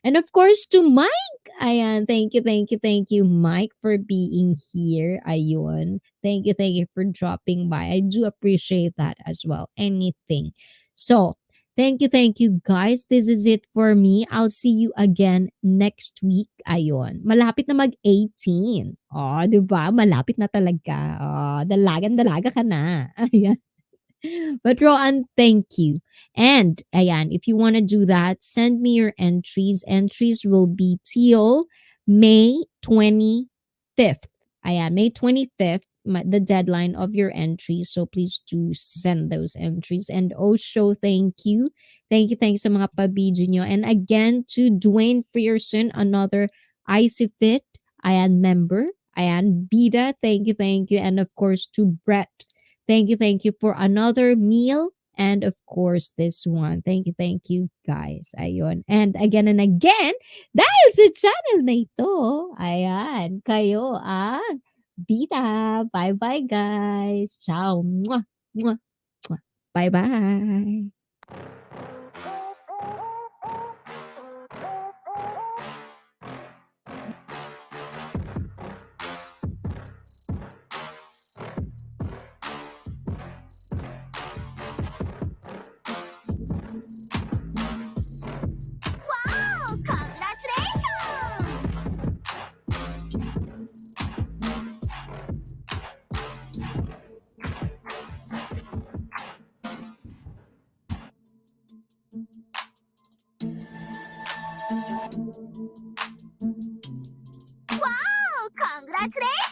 And of course, to Mike. Ayan. Thank you, Mike, for being here. Ayun. Thank you for dropping by. I do appreciate that as well. Anything. So, thank you, guys. This is it for me. I'll see you again next week. Ayun. Malapit na mag-18. Oh, di ba? Malapit na talaga. Oh, dalaga ka na. Ayan. But Roan, thank you. And ayan, if you want to do that, send me your entries. Entries will be till May 25th. Ayan, May 25th, the deadline of your entry. So please do send those entries. And Osho, thank you. Thank you sa mga pabidyo nyo. And again, to Dwayne Pearson, another IC Fit, ayan, member. Ayan, BIDA, thank you. And of course, to Brett. Thank you for another meal. And of course, this one. Thank you, guys. Ayun. And again, dahil sa channel na ito, ayan, kayo ang Bida. Bye-bye, guys. Ciao. Mwah, mwah, mwah. Bye-bye. Wow! Congratulations! Wow! Congratulations!